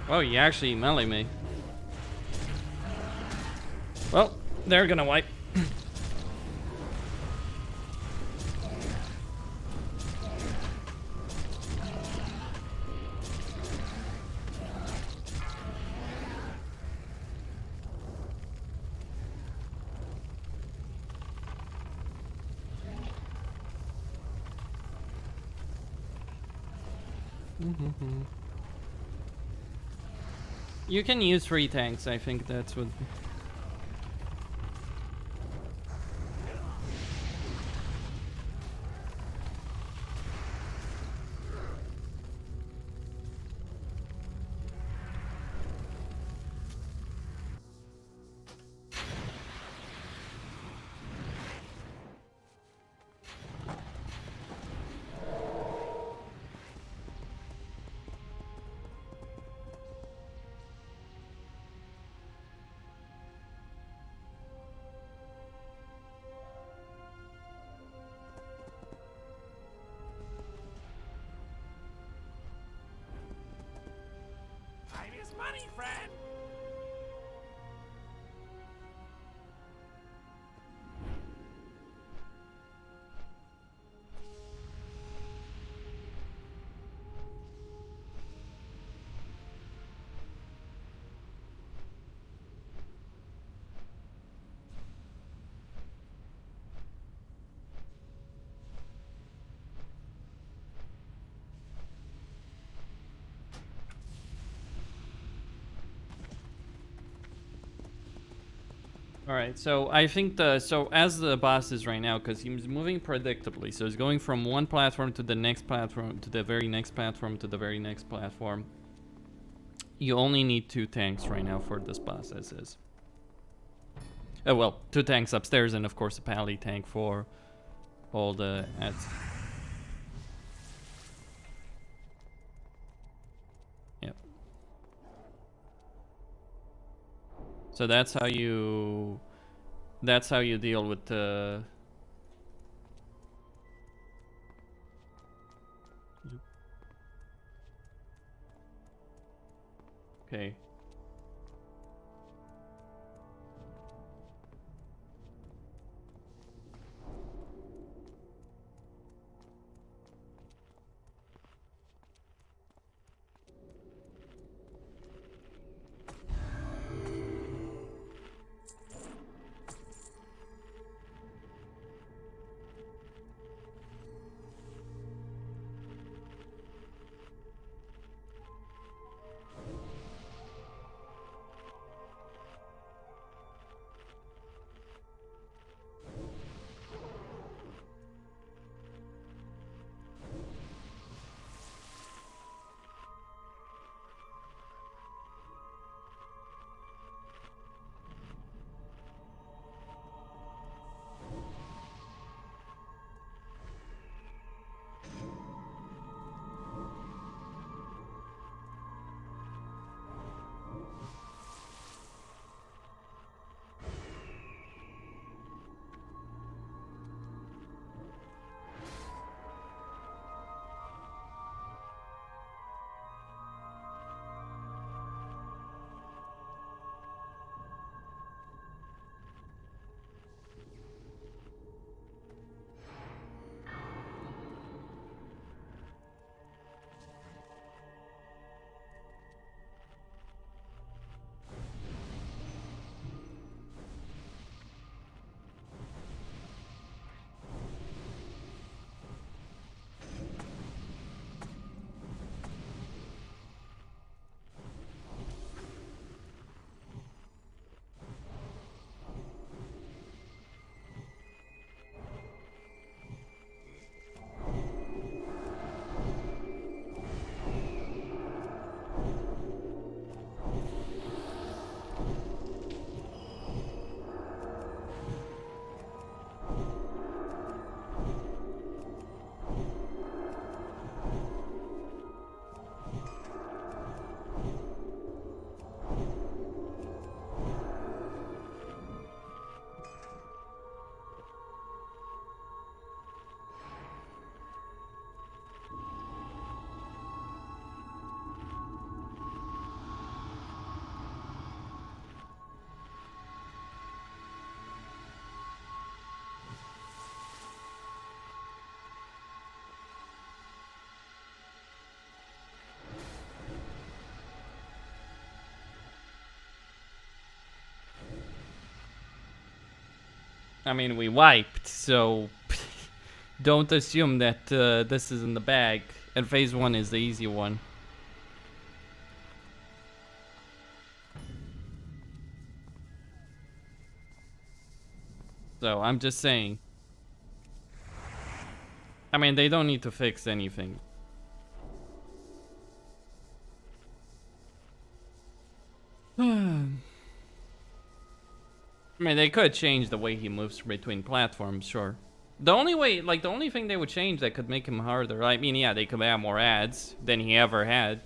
Oh, you actually melee me. Well, they're gonna wipe. You can use free tanks, I think that's what... Money, friend! Alright, so I think so as the boss is right now, because he's moving predictably, so he's going from one platform to the next platform, to the very next platform, to the very next platform. You only need 2 tanks right now for this boss as is. Well, 2 tanks upstairs and of course a pally tank for all the ads. Yep. So that's how you deal with the Okay. I mean, we wiped, so don't assume that this is in the bag. And phase 1 is the easy one. So, I'm just saying. I mean, they don't need to fix anything. I mean, they could change the way he moves between platforms, sure. The only way, like, the only thing they would change that could make him harder, I mean, yeah, they could add more ads than he ever had.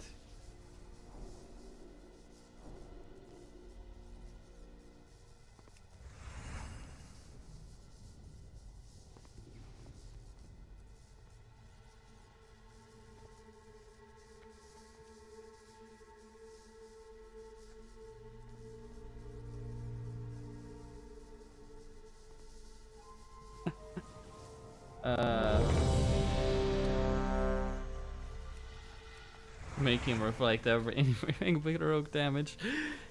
Make him reflect anything with heroic damage.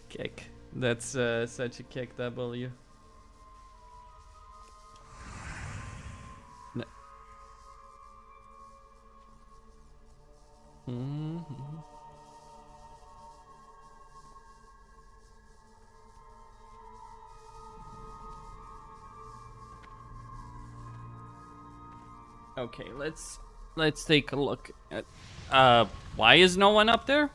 Kick. That's such a kick W. No. Okay, let's take a look at why is no one up there?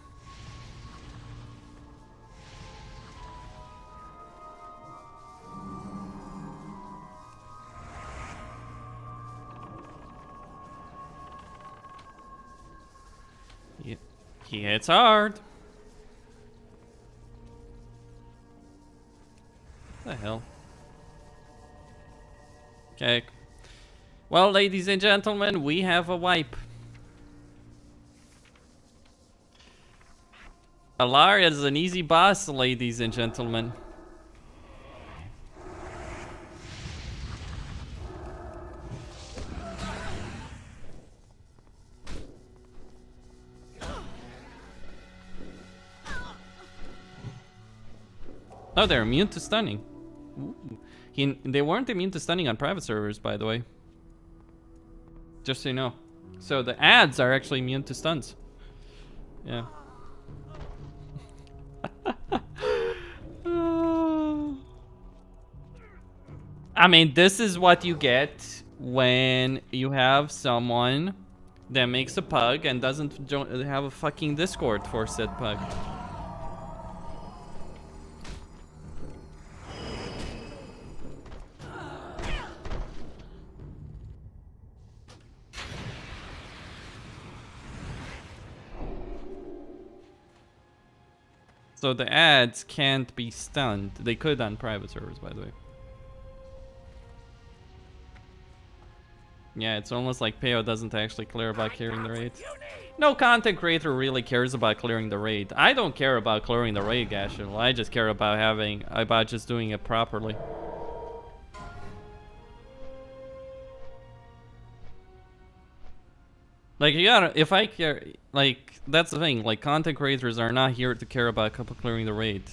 He hits hard. What the hell? Okay. Well, ladies and gentlemen, we have a wipe. Alar is an easy boss, ladies and gentlemen. Oh, they're immune to stunning. Ooh. They weren't immune to stunning on private servers, by the way. Just so you know. So the ads are actually immune to stuns. Yeah. I mean, this is what you get when you have someone that makes a pug and doesn't have a fucking Discord for said pug. So the ads can't be stunned. They could on private servers, by the way. Yeah, it's almost like Peo doesn't actually care about clearing the raid. No content creator really cares about clearing the raid. I don't care about clearing the raid, Gashel. I just care about just doing it properly. Like, you gotta, if I care, like, that's the thing, like, content creators are not here to care about clearing the raid.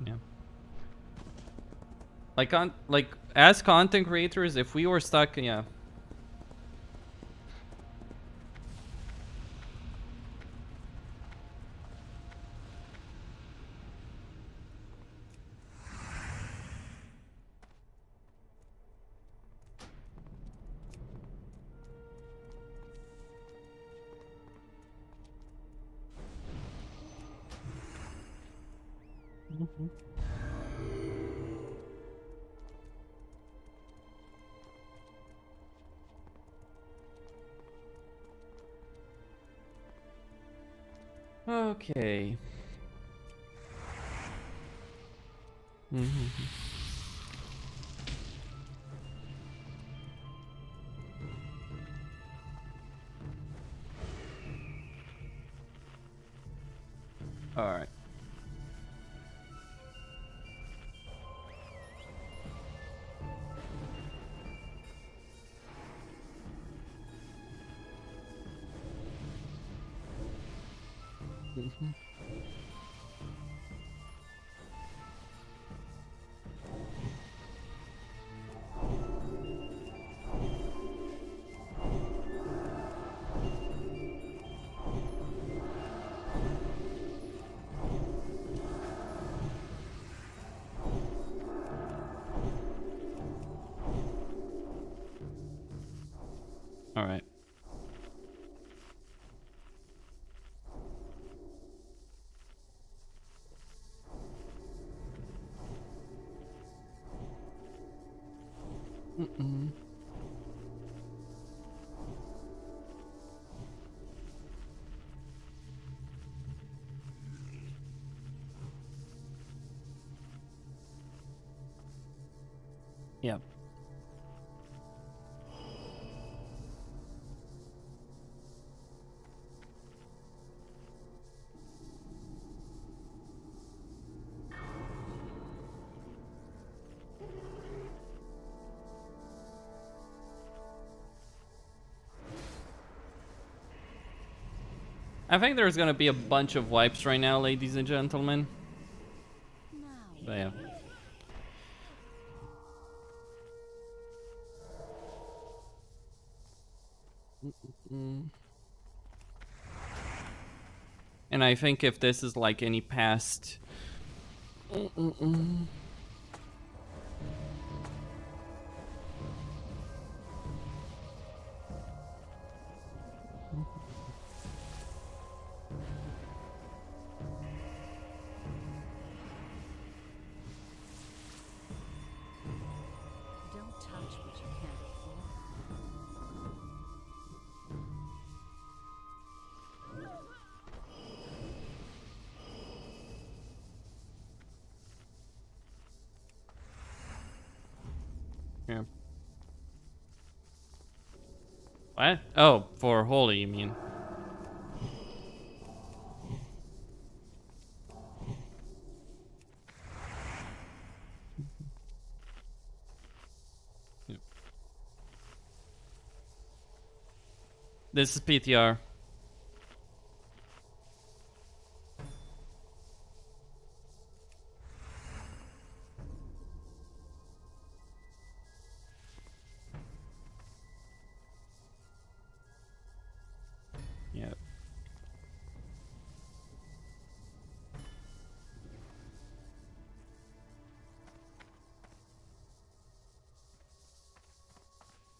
Yeah. Like, as content creators, if we were stuck, yeah. Okay. All right. All right. Yep. I think there's gonna be a bunch of wipes right now, ladies and gentlemen. But yeah. And I think if this is like any past... Don't touch what you can't afford. Yeah. What? Oh, for holy, you mean? Yep. This is PTR. Yep.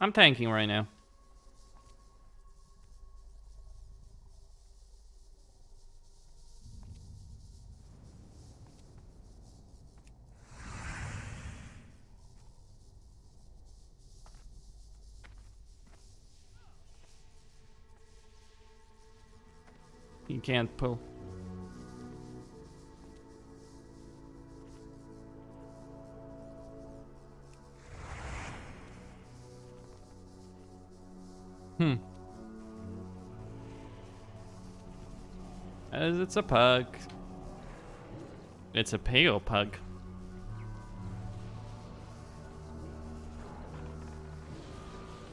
I'm tanking right now. You can't pull. As it's a pug. It's a pale pug.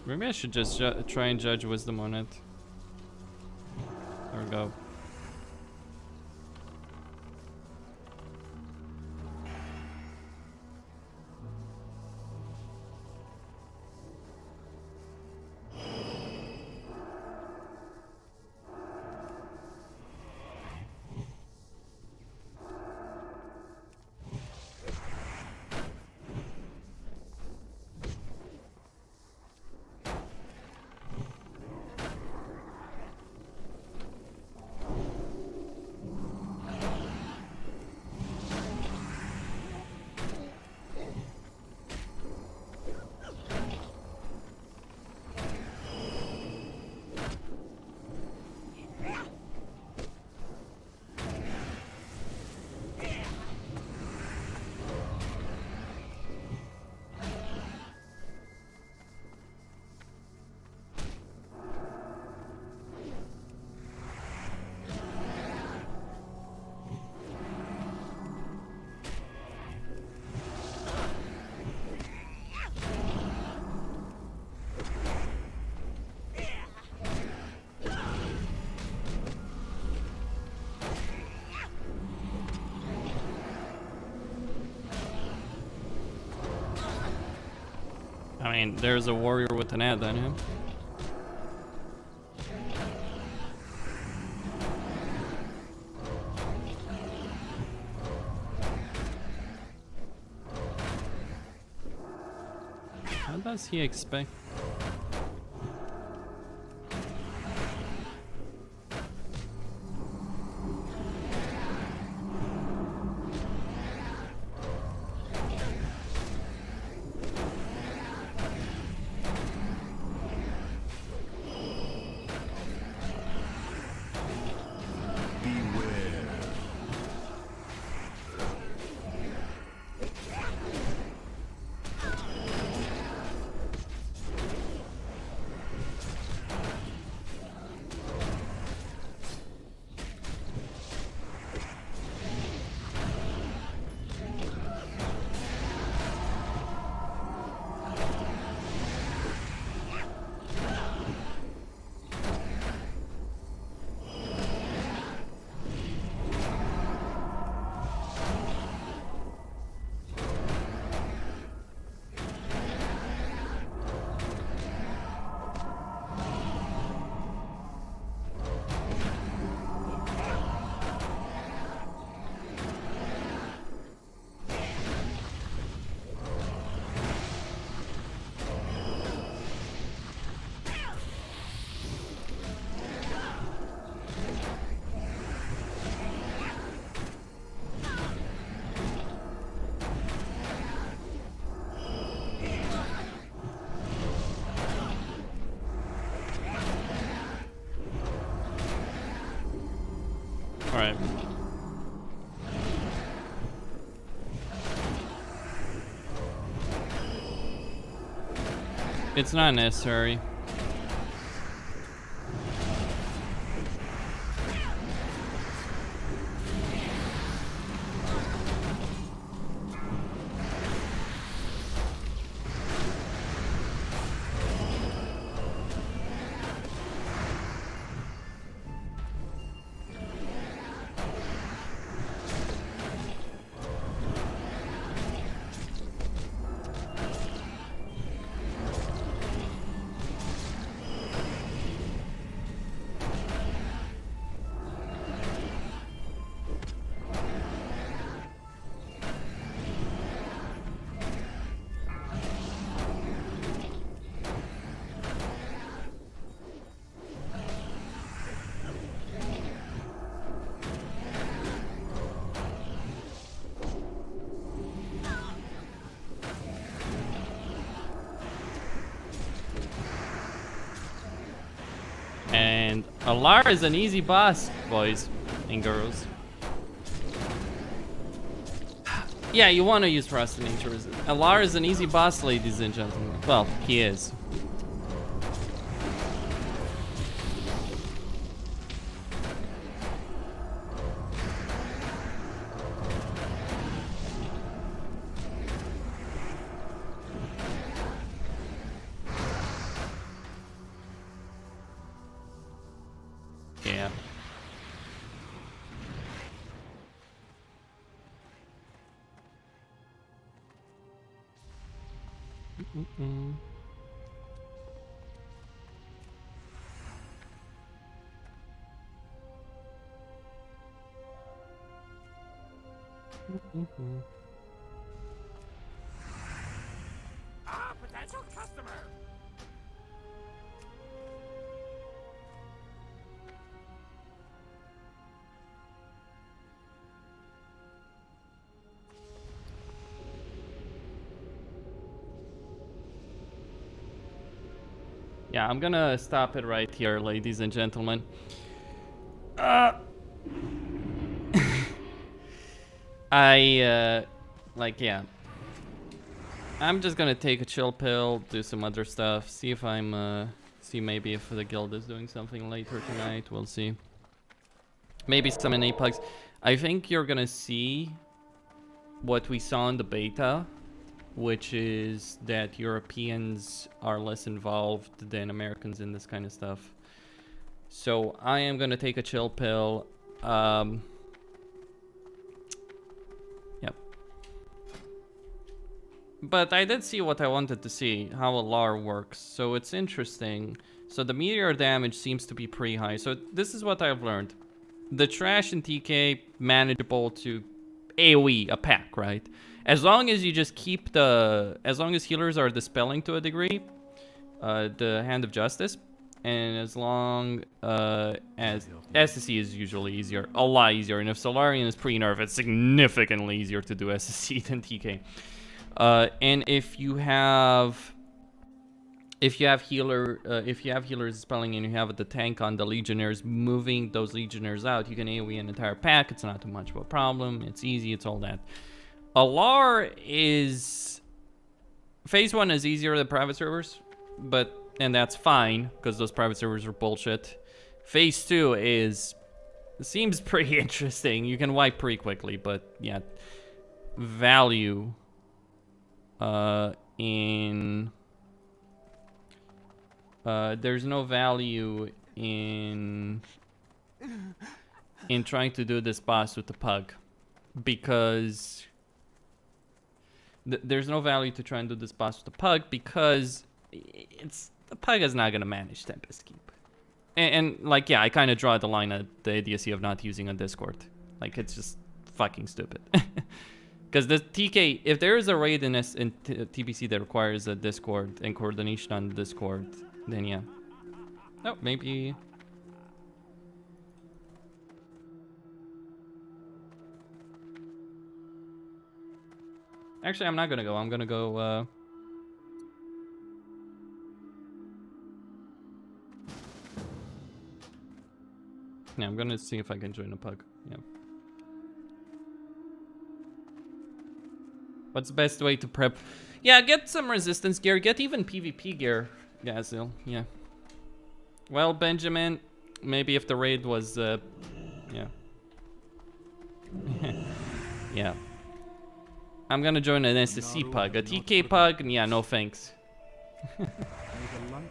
Maybe I should just try and judge wisdom on it. There we go. I mean, there's a warrior with an ad on him. How does he expect? Alright. It's not necessary. And Alar is an easy boss, boys and girls. Yeah, you want to use Frost Nature. Alar is an easy boss, ladies and gentlemen. Well, he is. Yeah. Ah, potential customer. Yeah, I'm gonna stop it right here, ladies and gentlemen. Like, yeah. I'm just gonna take a chill pill, do some other stuff, see if see maybe if the guild is doing something later tonight, we'll see. Maybe summon Apex. I think you're gonna see what we saw in the beta, which is that Europeans are less involved than Americans in this kind of stuff. So I am gonna take a chill pill. Yep. But I did see what I wanted to see, how Alar works. So it's interesting. So the meteor damage seems to be pretty high. So this is what I've learned. The trash in TK manageable to AoE a pack, right? As long as you just keep as long as healers are dispelling to a degree, the Hand of Justice, and as long as SSC is usually easier, a lot easier, and if Solarian is pre-nerf, it's significantly easier to do SSC than TK. And if you have healers spelling and you have the tank on the legionnaires, moving those legionnaires out, you can AoE an entire pack. It's not too much of a problem. It's easy. It's all that. Alar is phase 1 is easier than private servers, and that's fine because those private servers are bullshit. Phase 2 seems pretty interesting. You can wipe pretty quickly, but yeah, value there's no value in trying to do this boss with the pug, because there's no value to try and do this boss with the pug because the pug is not gonna manage Tempest Keep. And like, yeah, I kind of draw the line at the idiocy of not using a Discord. Like, it's just fucking stupid. Because the TK, if there is a raid in TBC that requires a Discord and coordination on Discord, then yeah. Oh, maybe. Actually, I'm not gonna go. I'm gonna go. Yeah, I'm gonna see if I can join a pug. Yeah. What's the best way to prep? Yeah, get some resistance gear. Get even PvP gear, Gazil. Yeah. Well, Benjamin, maybe if the raid was, yeah. Yeah. I'm gonna join an SSC pug. A TK pug? Yeah, no thanks.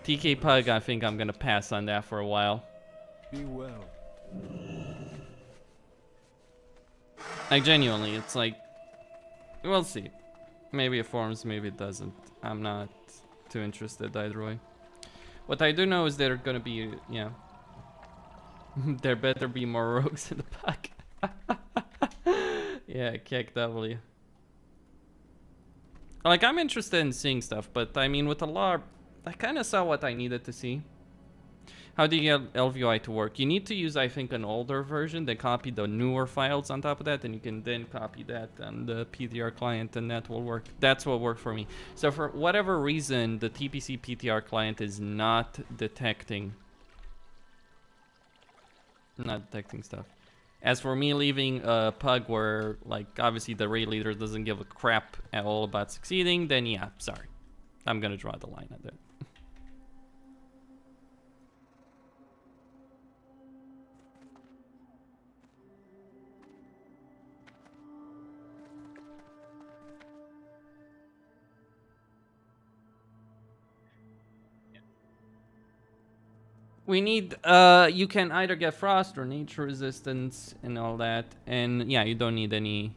TK pug, I think I'm gonna pass on that for a while. Be well. Like, genuinely, it's like, we'll see. Maybe it forms, maybe it doesn't. I'm not too interested either way. What I do know is there are gonna be, yeah. There better be more rogues in the pack. Yeah, kick W. Like, I'm interested in seeing stuff, but I mean, with the law, I kind of saw what I needed to see. How do you get LVI to work? You need to use, I think, an older version, then copy the newer files on top of that, and you can then copy that on the PTR client, and that will work. That's what worked for me. So for whatever reason, the TPC PTR client is not detecting stuff. As for me leaving a pug where, like, obviously the raid leader doesn't give a crap at all about succeeding, then yeah, sorry. I'm gonna draw the line at that. We need, you can either get frost or nature resistance and all that. And yeah, you don't need any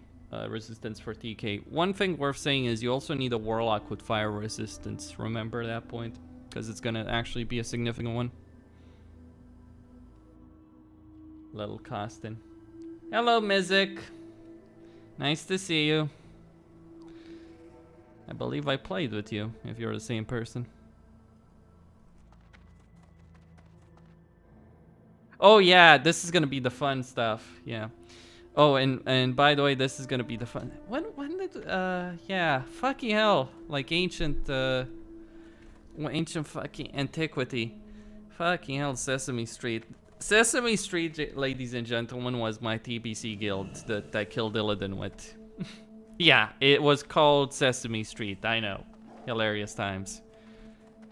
resistance for TK. One thing worth saying is you also need a warlock with fire resistance. Remember that point, because it's gonna actually be a significant one. Little Costin. Hello, Mizik. Nice to see you. I believe I played with you, if you're the same person. Oh yeah, this is gonna be the fun stuff. Yeah. Oh, and by the way, this is gonna be the fun. When did yeah, fucking hell, like ancient fucking antiquity. Fucking hell, Sesame Street. Sesame Street, ladies and gentlemen, was my TBC guild that I killed Illidan with. Yeah, it was called Sesame Street. I know, hilarious times.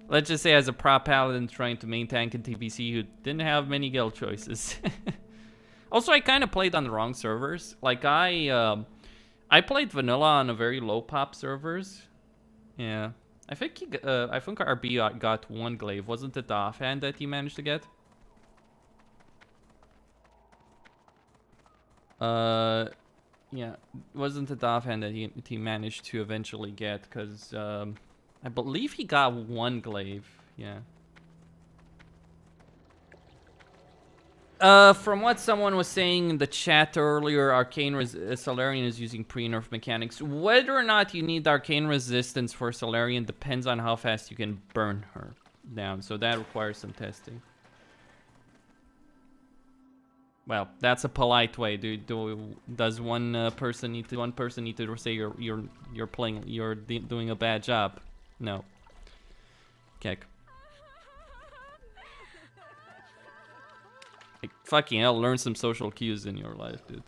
Let's just say as a prop paladin trying to main tank in TBC who didn't have many guild choices. Also, I kind of played on the wrong servers. Like, I played vanilla on a very low pop servers. Yeah. I think RB got one glaive. Wasn't it the offhand that he managed to get? Yeah. Wasn't it the offhand that he managed to eventually get? Because, I believe he got one glaive, yeah. From what someone was saying in the chat earlier, Solarian is using pre-nerf mechanics. Whether or not you need arcane resistance for Solarian depends on how fast you can burn her down, so that requires some testing. Well, that's a polite way. Does one person need to say you're doing a bad job? No. Kick. Like, fucking hell, learn some social cues in your life, dude.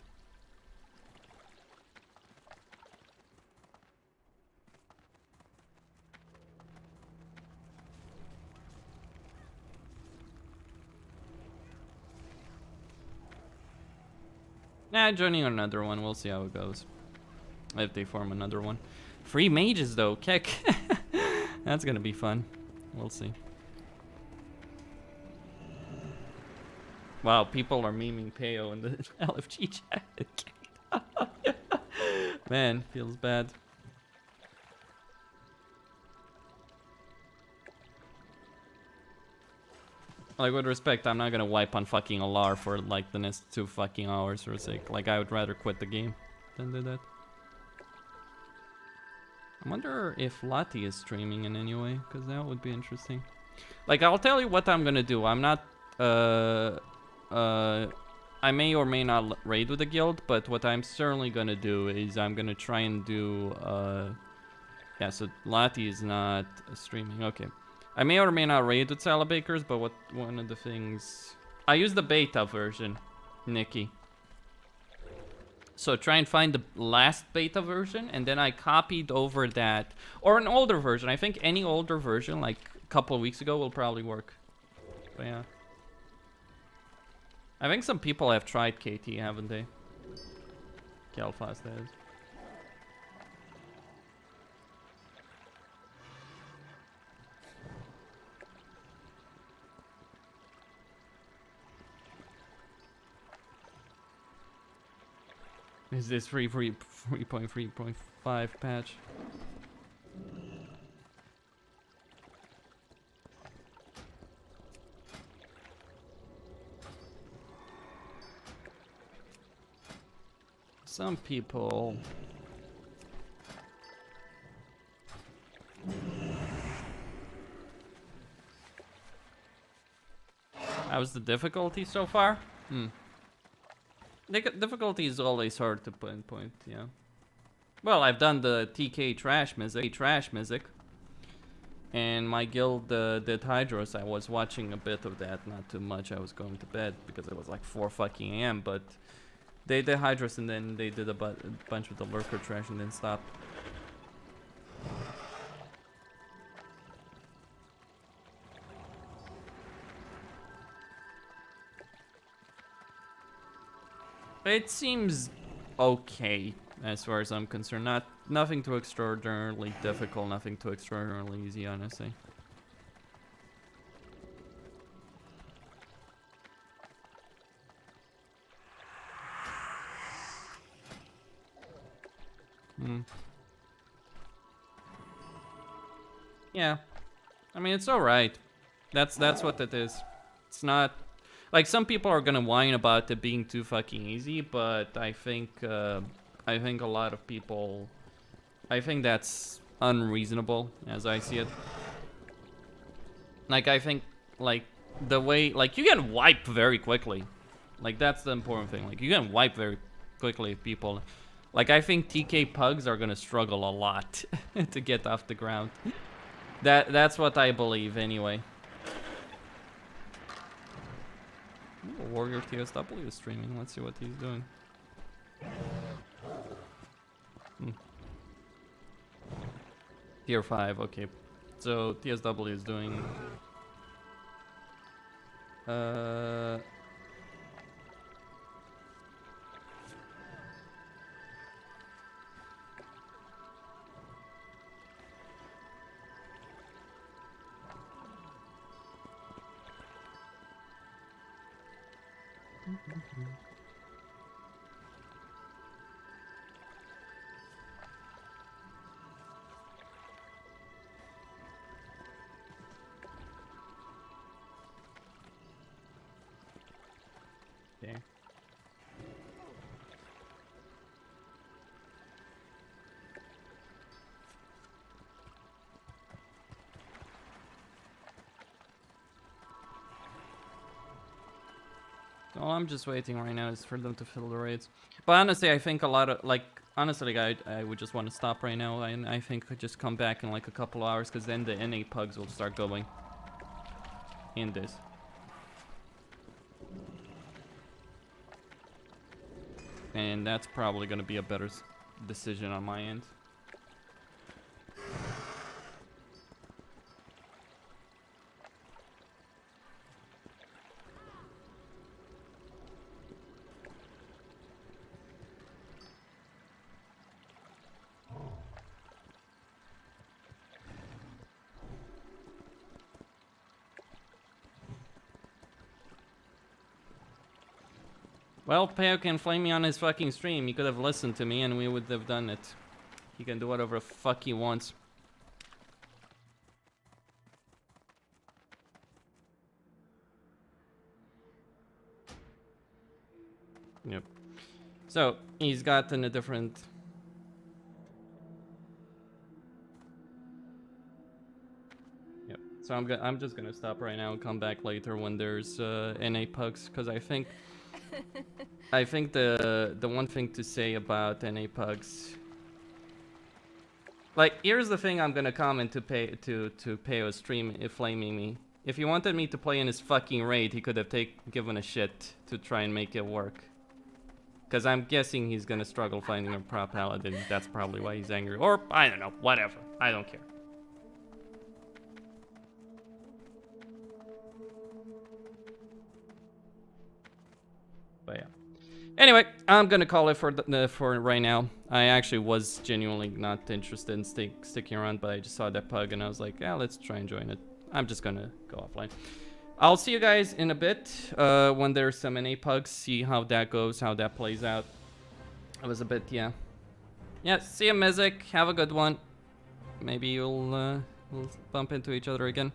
Nah, joining another one. We'll see how it goes. If they form another one. Free mages, though. Kick. That's gonna be fun. We'll see. Wow, people are memeing Peo in the LFG chat. Man, feels bad. Like, with respect, I'm not gonna wipe on fucking Alar for like the next 2 fucking hours for sake. Like, I would rather quit the game than do that. I wonder if Lati is streaming in any way, because that would be interesting. Like, I'll tell you what I'm gonna do. I'm not, I may or may not raid with the guild, but what I'm certainly gonna do is I'm gonna try and do, yeah, so Lati is not streaming, okay. I may or may not raid with Salabakers, but one of the things... I use the beta version, Nikki. So try and find the last beta version, and then I copied over that, or an older version. I think any older version, like a couple of weeks ago, will probably work. But yeah. I think some people have tried KT, haven't they? Kelfast, that is. Is this 3.3.5 patch? Some people... How's the difficulty so far? Difficulty is always hard to pinpoint, yeah. Well, I've done the TK trash music. And my guild did Hydros. I was watching a bit of that, not too much. I was going to bed because it was like 4 fucking AM, but they did Hydros and then they did a bunch of the lurker trash and then stopped. It seems okay as far as I'm concerned. Nothing too extraordinarily difficult, nothing too extraordinarily easy, honestly. Yeah. I mean, it's alright. That's what it is. It's not... Like, some people are gonna whine about it being too fucking easy, but I think a lot of people... I think that's unreasonable, as I see it. Like, I think, like, the way... Like, you can wipe very quickly. Like, that's the important thing. Like, you can wipe very quickly if people... Like, I think TK pugs are gonna struggle a lot to get off the ground. That's what I believe, anyway. Ooh, Warrior TSW is streaming. Let's see what he's doing. Tier 5, okay. So TSW is doing... Okay. All I'm just waiting right now is for them to fill the raids. But honestly, I think a lot of, like, honestly, I would just want to stop right now, and I think I'd just come back in like a couple hours, because then the NA pugs will start going in this. And that's probably going to be a better decision on my end. Well, Peo can flame me on his fucking stream. He could have listened to me and we would have done it. He can do whatever the fuck he wants. Yep. So, he's gotten a different... Yep. So I'm just gonna stop right now and come back later when there's NA pugs, because I think the one thing to say about NA pugs, like, here's the thing I'm gonna comment to Peo's stream if flaming me. If he wanted me to play in his fucking raid, he could have given a shit to try and make it work. Because I'm guessing he's gonna struggle finding a prop paladin. That's probably why he's angry. Or, I don't know, whatever. I don't care. But yeah. Anyway, I'm gonna call it for right now. I actually was genuinely not interested in sticking around, but I just saw that pug and I was like, yeah, let's try and join it. I'm just gonna go offline. I'll see you guys in a bit when there's some NA pugs, see how that goes, how that plays out. It was a bit, yeah. Yeah, see you, Mizik. Have a good one. Maybe we'll bump into each other again.